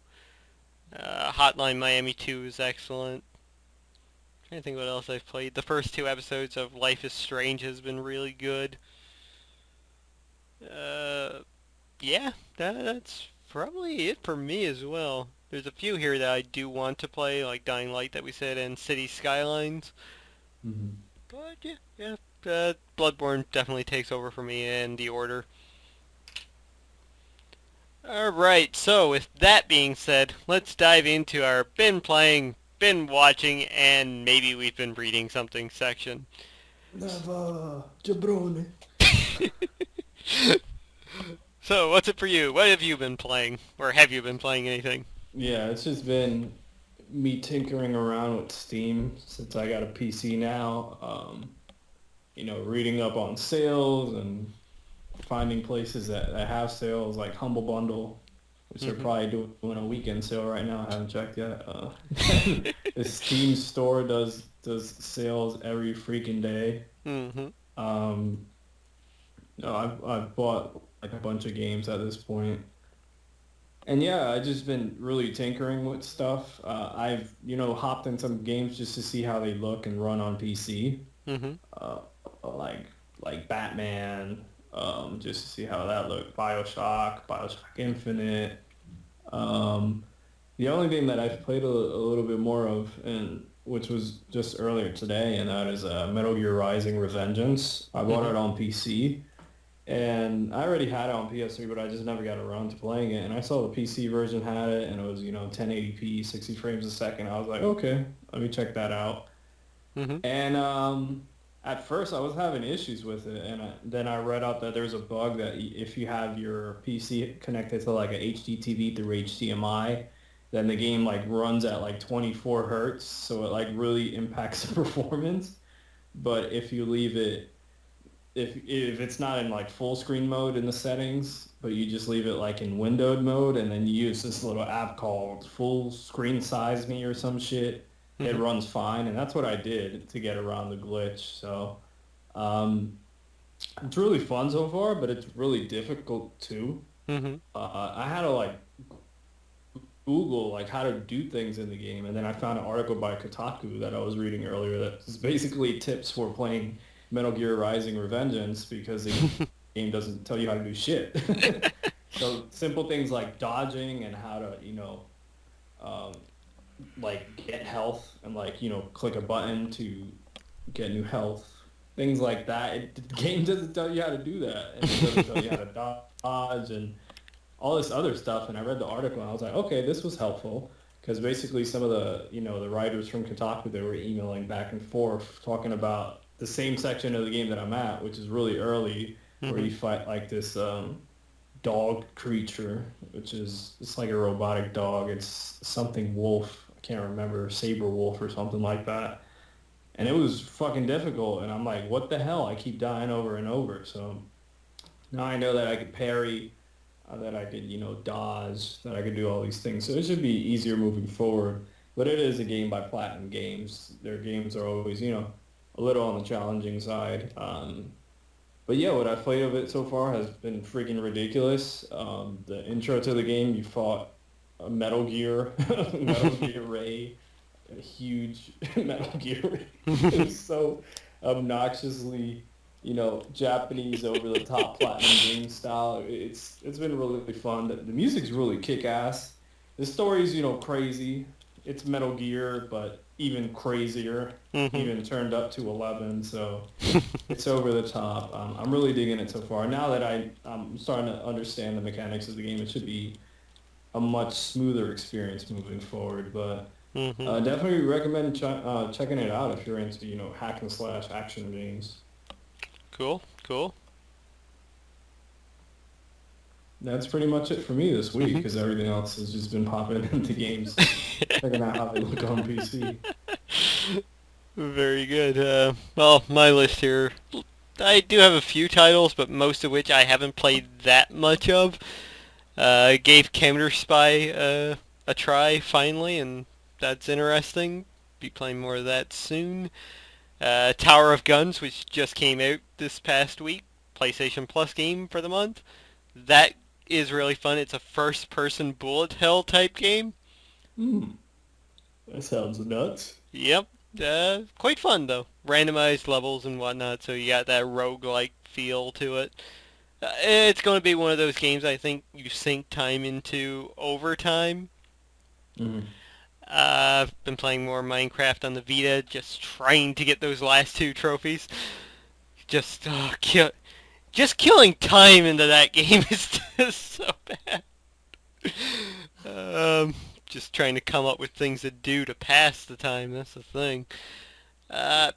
Hotline Miami 2 is excellent. I'm trying to think what else I've played. The first 2 episodes of Life is Strange has been really good. Yeah, that's probably it for me as well. There's a few here that I do want to play, like Dying Light that we said, and City Skylines. Mm-hmm. But yeah, Bloodborne definitely takes over for me in the order. Alright, so with that being said, let's dive into our been playing, been watching, and maybe we've been reading something section. Never, jabroni. So, what's it for you? What have you been playing? Or have you been playing anything? Yeah, it's just been me tinkering around with Steam since I got a PC now. Reading up on sales and finding places that have sales like Humble Bundle, which they're Mm-hmm. probably doing a weekend sale right now. I haven't checked yet. The Steam store does sales every freaking day. Mm-hmm. Um, no, I've bought like a bunch of games at this point. And yeah, I've just been really tinkering with stuff. I've, hopped in some games just to see how they look and run on PC. Mm-hmm. Uh, like like Batman, just to see how that looked. Bioshock Infinite. Um, the only game that I've played a little bit more of, and which was just earlier today, and that is Metal Gear Rising Revengeance. I bought Mm-hmm. it on PC. And I already had it on PS3, but I just never got around to playing it. And I saw the PC version had it, and it was, 1080p, 60 frames a second. I was like, okay, let me check that out. Mm-hmm. And at first, I was having issues with it, and then I read out that there's a bug that if you have your PC connected to like a HD TV through HDMI, then the game like runs at like 24 hertz, so it like really impacts the performance. But if you leave it if it's not in like full screen mode in the settings, but you just leave it like in windowed mode and then you use this little app called Full Screen Size Me or some shit, it Mm-hmm. runs fine. And that's what I did to get around the glitch. So um, it's really fun so far, but it's really difficult too. Mm-hmm. I had to like Google like how to do things in the game, and then I found an article by Kotaku that I was reading earlier that is basically tips for playing Metal Gear Rising Revengeance because the game doesn't tell you how to do shit. So simple things like dodging and how to, um, like get health and like, click a button to get new health, things like that. The game doesn't tell you how to do that, and it doesn't tell you how to dodge and all this other stuff. And I read the article and I was like, okay, this was helpful because basically some of the, the writers from Kotaku, they were emailing back and forth talking about the same section of the game that I'm at, which is really early, where Mm-hmm. you fight like this dog creature, which is it's like a robotic dog. It's something wolf. I can't remember, saber wolf or something like that. And it was fucking difficult. And I'm like, what the hell? I keep dying over and over. So now I know that I could parry, that I could, dodge, that I could do all these things. So it should be easier moving forward. But it is a game by Platinum Games. Their games are always, a little on the challenging side. But yeah, what I've played of it so far has been freaking ridiculous. The intro to the game, you fought a Metal Gear, Metal Gear Ray, a huge Metal Gear Ray. It was so obnoxiously, Japanese over the top platinum game style. It's been really fun. The music's really kick ass. The story's, crazy. It's Metal Gear, but even crazier, Mm-hmm. even turned up to 11. So it's over the top. I'm really digging it so far. Now that I'm starting to understand the mechanics of the game, it should be a much smoother experience moving forward. But Mm-hmm. definitely recommend checking it out if you're into, hack and slash action games. Cool. Cool. That's pretty much it for me this week Mm-hmm. because everything else has just been popping into games, checking out how they look on PC. Very good. Well, my list here. I do have a few titles, but most of which I haven't played that much of. Gave Counter Spy a try finally, and that's interesting. Be playing more of that soon. Tower of Guns, which just came out this past week, PlayStation Plus game for the month. That is really fun. It's a first-person bullet hell type game. Hmm, that sounds nuts. Yep. Quite fun though. Randomized levels and whatnot, so you got that roguelike feel to it. It's going to be one of those games I think you sink time into over time. Mm-hmm. I've been playing more Minecraft on the Vita, just trying to get those last two trophies. just killing time into that game is just so bad. Just trying to come up with things to do to pass the time. That's the thing. Uh,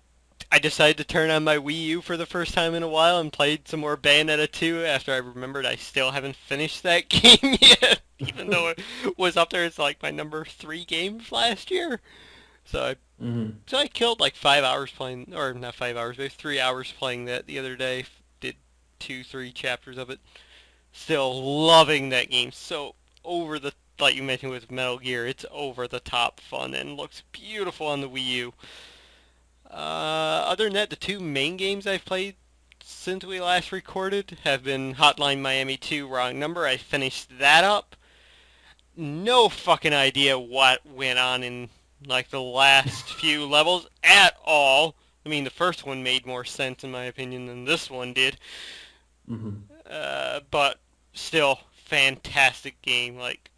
I decided to turn on my Wii U for the first time in a while and played some more Bayonetta 2 after I remembered I still haven't finished that game yet, even though it was up there as like my number 3 game last year. So I so I killed like 5 hours playing, or not 5 hours, but 3 hours playing that the other day. Did 2, 3 chapters of it. Still loving that game. So over the, like you mentioned with Metal Gear, it's over the top fun and looks beautiful on the Wii U. Other than that, the 2 main games I've played since we last recorded have been Hotline Miami 2 Wrong Number. I finished that up. No fucking idea what went on in like the last few levels at all. I mean, the first one made more sense in my opinion than this one did. But still, fantastic game. Like,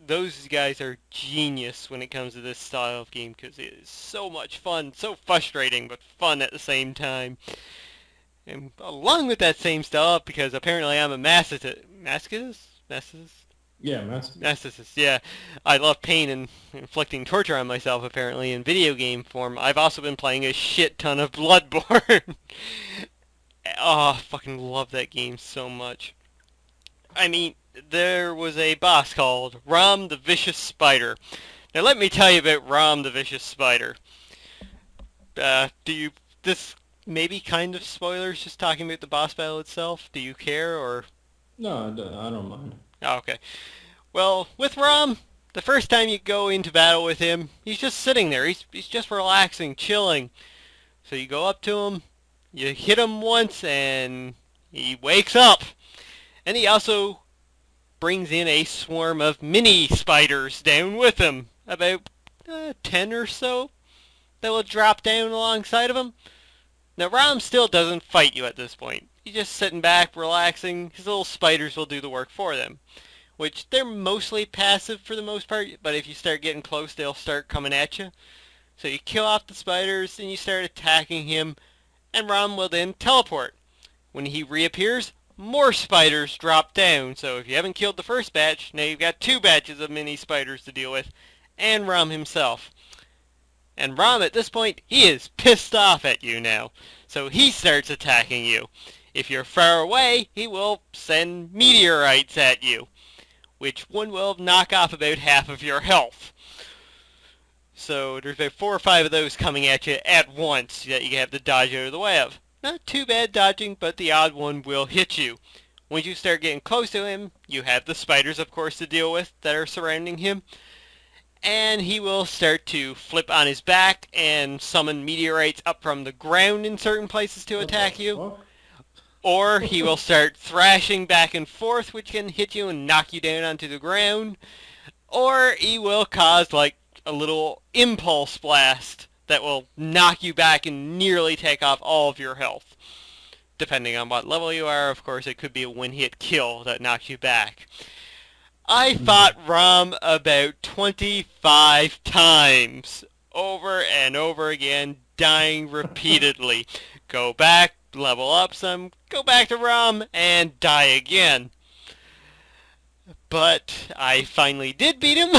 those guys are genius when it comes to this style of game because it is so much fun, so frustrating, but fun at the same time. And along with that same stuff, because apparently I'm a masochist? Yeah, Mass. Masochist, yeah. I love pain and inflicting torture on myself, apparently, in video game form. I've also been playing a shit ton of Bloodborne. Oh, I fucking love that game so much. I mean, there was a boss called Rom the Vicious Spider. Now let me tell you about Rom the Vicious Spider. This maybe kind of spoilers, just talking about the boss battle itself. Do you care, or? No, I don't mind. Oh, okay. Well, with Rom, the first time you go into battle with him, he's just sitting there. He's just relaxing, chilling. So you go up to him, you hit him once, and he wakes up. And he also brings in a swarm of mini spiders down with him. About 10 or so that will drop down alongside of him. Now, Rom still doesn't fight you at this point. He's just sitting back, relaxing. His little spiders will do the work for them. Which, they're mostly passive for the most part, but if you start getting close, they'll start coming at you. So you kill off the spiders, and you start attacking him, and Rom will then teleport. When he reappears, more spiders drop down. So if you haven't killed the first batch, now you've got 2 batches of mini spiders to deal with, and Rom himself. And Rom, at this point, he is pissed off at you now. So he starts attacking you. If you're far away, he will send meteorites at you, which one will knock off about half of your health. So there's about 4 or 5 of those coming at you at once that you have to dodge out of the way of. Not too bad dodging, but the odd one will hit you. Once you start getting close to him, you have the spiders, of course, to deal with that are surrounding him. And he will start to flip on his back and summon meteorites up from the ground in certain places to attack you. Or he will start thrashing back and forth, which can hit you and knock you down onto the ground. Or he will cause like a little impulse blast that will knock you back and nearly take off all of your health. Depending on what level you are, of course, it could be a one-hit kill that knocks you back. I fought Rom about 25 times, over and over again, dying repeatedly. Go back, level up some, go back to Rom, and die again. But I finally did beat him,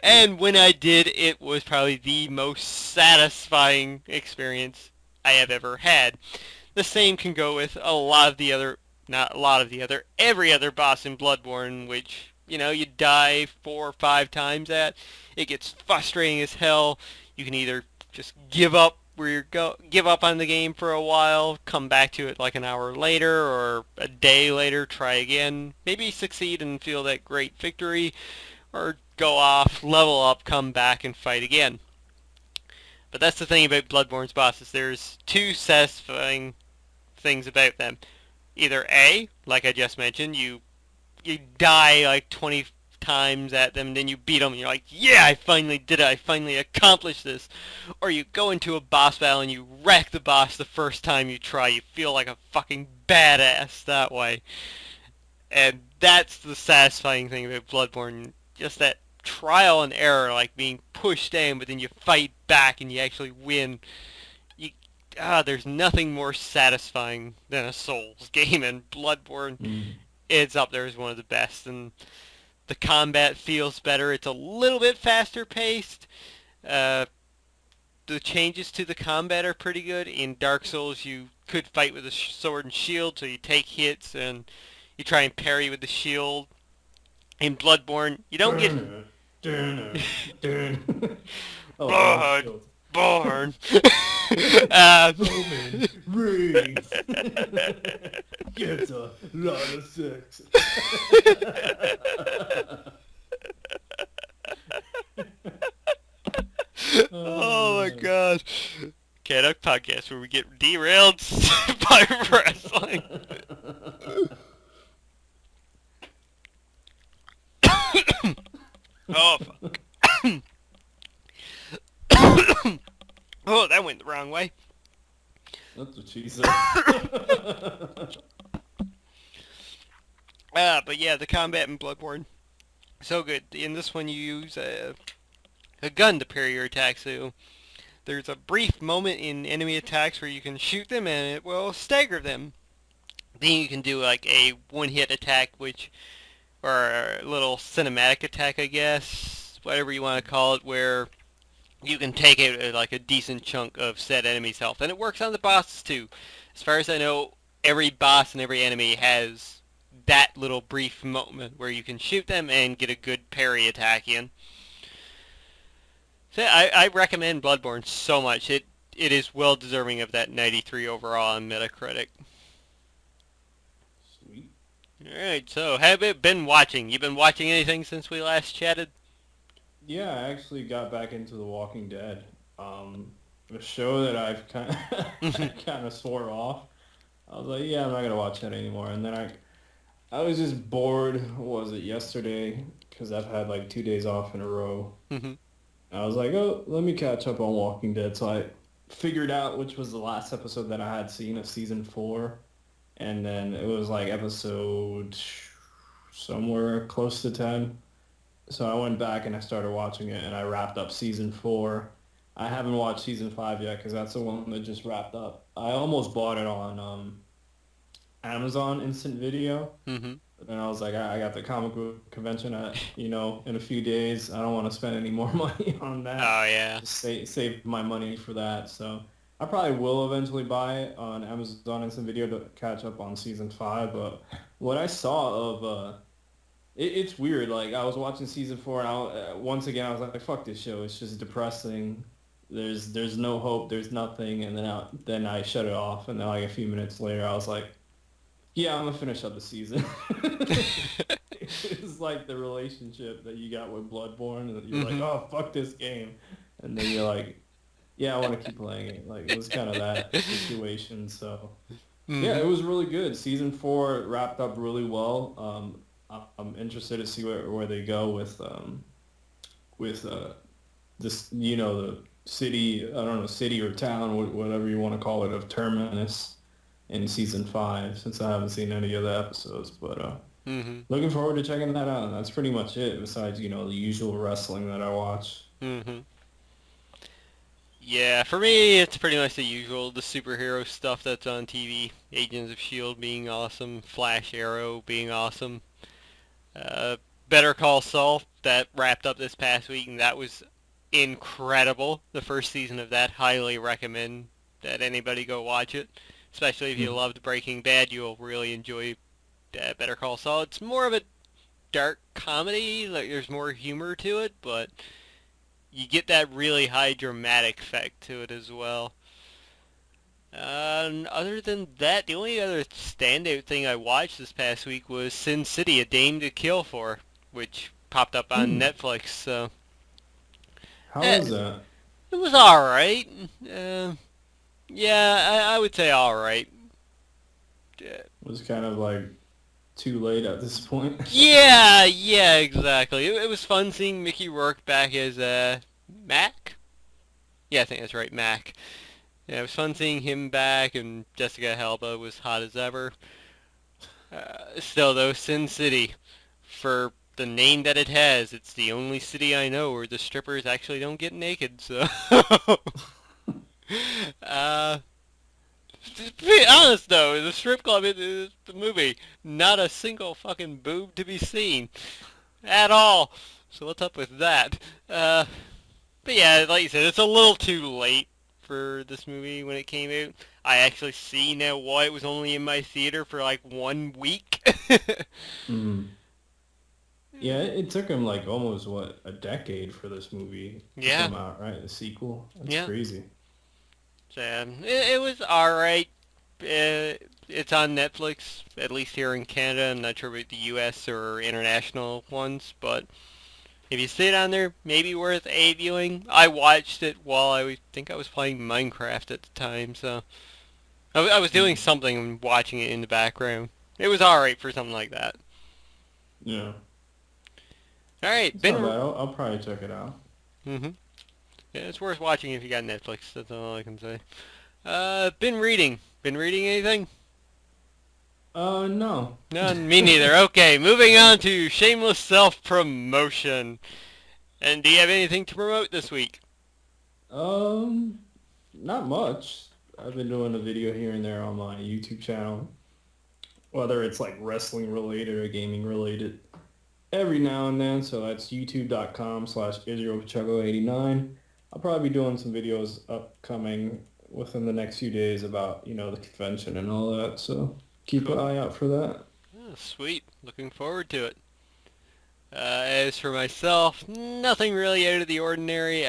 and when I did, it was probably the most satisfying experience I have ever had. The same can go with every other boss in Bloodborne, which, you know, you die 4 or 5 times at. It gets frustrating as hell. You can either just give up give up on the game for a while, come back to it like an hour later or a day later, try again, maybe succeed and feel that great victory, or go off, level up, come back and fight again. But that's the thing about Bloodborne's bosses. There's 2 satisfying things about them. Either A, like I just mentioned, you die like 20 times at them, then you beat them, and you're like, yeah, I finally did it, I finally accomplished this. Or you go into a boss battle and you wreck the boss the first time you try. You feel like a fucking badass that way. And that's the satisfying thing about Bloodborne, just that trial and error, like being pushed down, but then you fight back and you actually win. there's nothing more satisfying than a Souls game, and Bloodborne, Mm. it's up there as one of the best, and the combat feels better. It's a little bit faster paced. Uh, the changes to the combat are pretty good. In Dark Souls, you could fight with a sword and shield, so you take hits and you try and parry with the shield. In Bloodborne, you don't get Oh, Bloodborne. uh, Roman Reigns gets a lot of sex. Oh my god. CanUK podcast where we get derailed by wrestling. Oh, fuck. Oh, that went the wrong way. That's what she said. But yeah, the combat in Bloodborne, so good. In this one, you use a gun to parry your attacks, so there's a brief moment in enemy attacks where you can shoot them and it will stagger them. Then you can do like a one-hit attack, or a little cinematic attack, I guess, whatever you want to call it, where you can take like a decent chunk of said enemy's health. And it works on the bosses too. As far as I know, every boss and every enemy has that little brief moment where you can shoot them and get a good parry attack in. So I recommend Bloodborne so much. It is well deserving of that 93 overall on Metacritic. Sweet. Alright, so have you been watching? You been watching anything since we last chatted? Yeah, I actually got back into The Walking Dead. A show that I've kind of swore off. I was like, yeah, I'm not gonna watch that anymore. And then I was just bored. What was it, yesterday? Because I've had like 2 days off in a row. Mm-hmm. I was like, oh, let me catch up on Walking Dead. So I figured out which was the last episode that I had seen of season 4. And then it was like episode somewhere close to 10. So I went back and I started watching it and I wrapped up season 4. I haven't watched season 5 yet because that's the one that just wrapped up. I almost bought it on Amazon Instant Video. Mm-hmm. But then I was like, I got the comic book convention in a few days. I don't want to spend any more money on that. Oh, yeah. Just save my money for that. So I probably will eventually buy it on Amazon Instant Video to catch up on season 5. But what I saw of it's weird. Like I was watching season 4, and once again I was like, fuck this show. It's just depressing. There's no hope. There's nothing. And then I shut it off. And then like a few minutes later, I was like, yeah, I'm gonna finish up the season. It's like the relationship that you got with Bloodborne, and you're like, oh, fuck this game, and then you're like, yeah, I want to keep playing it. Like it was kind of that situation. So yeah, it was really good. Season 4 wrapped up really well. I'm interested to see where they go with this, the city. I don't know, city or town, whatever you want to call it, of Terminus in season 5, since I haven't seen any of the episodes. But looking forward to checking that out. That's pretty much it, besides, the usual wrestling that I watch. Mm-hmm. Yeah, for me, it's pretty much the usual, the superhero stuff that's on TV. Agents of S.H.I.E.L.D. being awesome, Flash Arrow being awesome. Better Call Saul, that wrapped up this past week, and that was incredible. The first season of that, highly recommend that anybody go watch it. Especially if you loved Breaking Bad, you'll really enjoy Better Call Saul. It's more of a dark comedy, like there's more humor to it, but you get that really high dramatic effect to it as well. Other than that, the only other standout thing I watched this past week was Sin City: A Dame to Kill For, which popped up on Netflix. So How was that? it was alright. Yeah, I would say alright. It was kind of like too late at this point. Yeah, exactly. It was fun seeing Mickey Rourke back as Mac. Yeah, I think that's right, Mac. Yeah, it was fun seeing him back, and Jessica Alba was hot as ever. Still, though, Sin City, for the name that it has, it's the only city I know where the strippers actually don't get naked, so... To be honest though, the strip club in the movie, not a single fucking boob to be seen at all. So what's up with that? But yeah, like you said, it's a little too late for this movie when it came out. I actually see now why it was only in my theater for like 1 week. Mm. Yeah, it took him like almost what a decade for this movie to Yeah, come out, right? The sequel. That's yeah. crazy. So, it was alright. It's on Netflix, at least here in Canada. I'm not sure about the US or international ones, but if you see it on there, maybe worth a viewing. I watched it while think I was playing Minecraft at the time, so I was doing Mm. something and watching it in the background. It was alright for something like that. Yeah, Alright, it's not bad. I'll probably check it out. Mm-hmm. Yeah, it's worth watching if you got Netflix. That's all I can say. Been reading. Been reading anything? No. No, me neither. Okay, moving on to shameless self-promotion. And do you have anything to promote this week? Um, Not much. I've been doing a video here and there on my YouTube channel, whether it's like wrestling related or gaming related, every now and then. So that's youtube.com/IsraelPacheco89. I'll probably be doing some videos upcoming within the next few days about, the convention and all that. So keep an Cool. eye out for that. Oh, sweet. Looking forward to it. As for myself, nothing really out of the ordinary.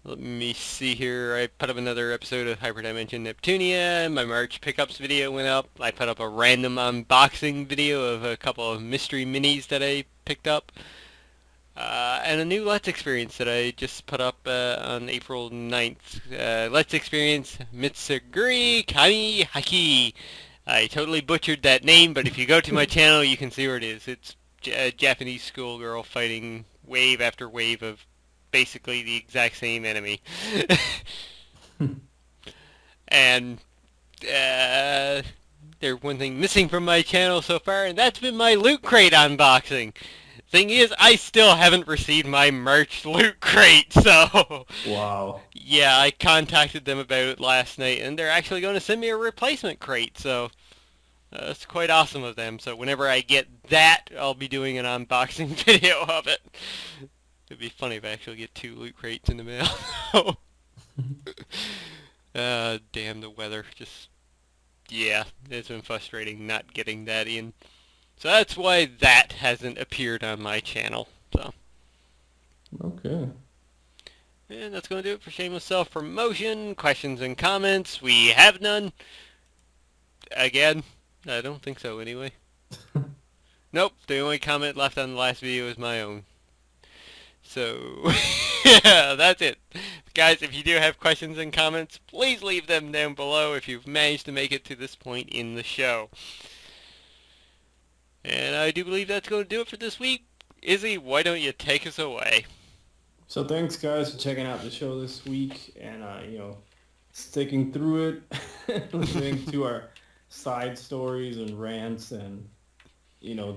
Let me see here. I put up another episode of Hyperdimension Neptunia. My March pickups video went up. I put up a random unboxing video of a couple of mystery minis that I picked up. And a new Let's Experience that I just put up on April 9th. Let's Experience Mitsuguri Kami Haki. I totally butchered that name, but if you go to my channel, you can see where it is. It's a Japanese schoolgirl fighting wave after wave of basically the exact same enemy. And there's one thing missing from my channel so far, and that's been my Loot Crate unboxing. Thing is, I still haven't received my merch Loot Crate, so Wow. yeah, I contacted them about it last night, and they're actually going to send me a replacement crate, so it's quite awesome of them. So whenever I get that, I'll be doing an unboxing video of it. It'd be funny if I actually get 2 Loot Crates in the mail. Damn the weather. Yeah, it's been frustrating not getting that in. So that's why that hasn't appeared on my channel. So, Okay. and that's going to do it for Shameless Self-Promotion. Questions and comments? We have none. Again, I don't think so anyway. Nope, the only comment left on the last video is my own. So, yeah, that's it. Guys, if you do have questions and comments, please leave them down below if you've managed to make it to this point in the show. And I do believe that's going to do it for this week. Izzy, why don't you take us away? So thanks guys for checking out the show this week and sticking through it, listening to our side stories and rants and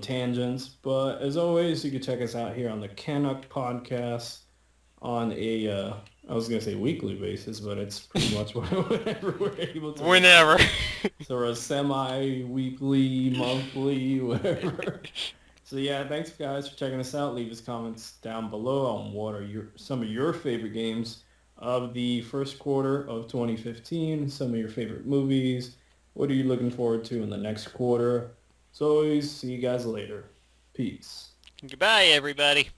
tangents. But as always, you can check us out here on the CanUK podcast on a I was gonna say weekly basis, but it's pretty much whenever we're able to. Whenever. So we're semi-weekly, monthly, whatever. So yeah, thanks guys for checking us out. Leave us comments down below on what are some of your favorite games of the first quarter of 2015, some of your favorite movies. What are you looking forward to in the next quarter? So always, see you guys later. Peace. Goodbye, everybody.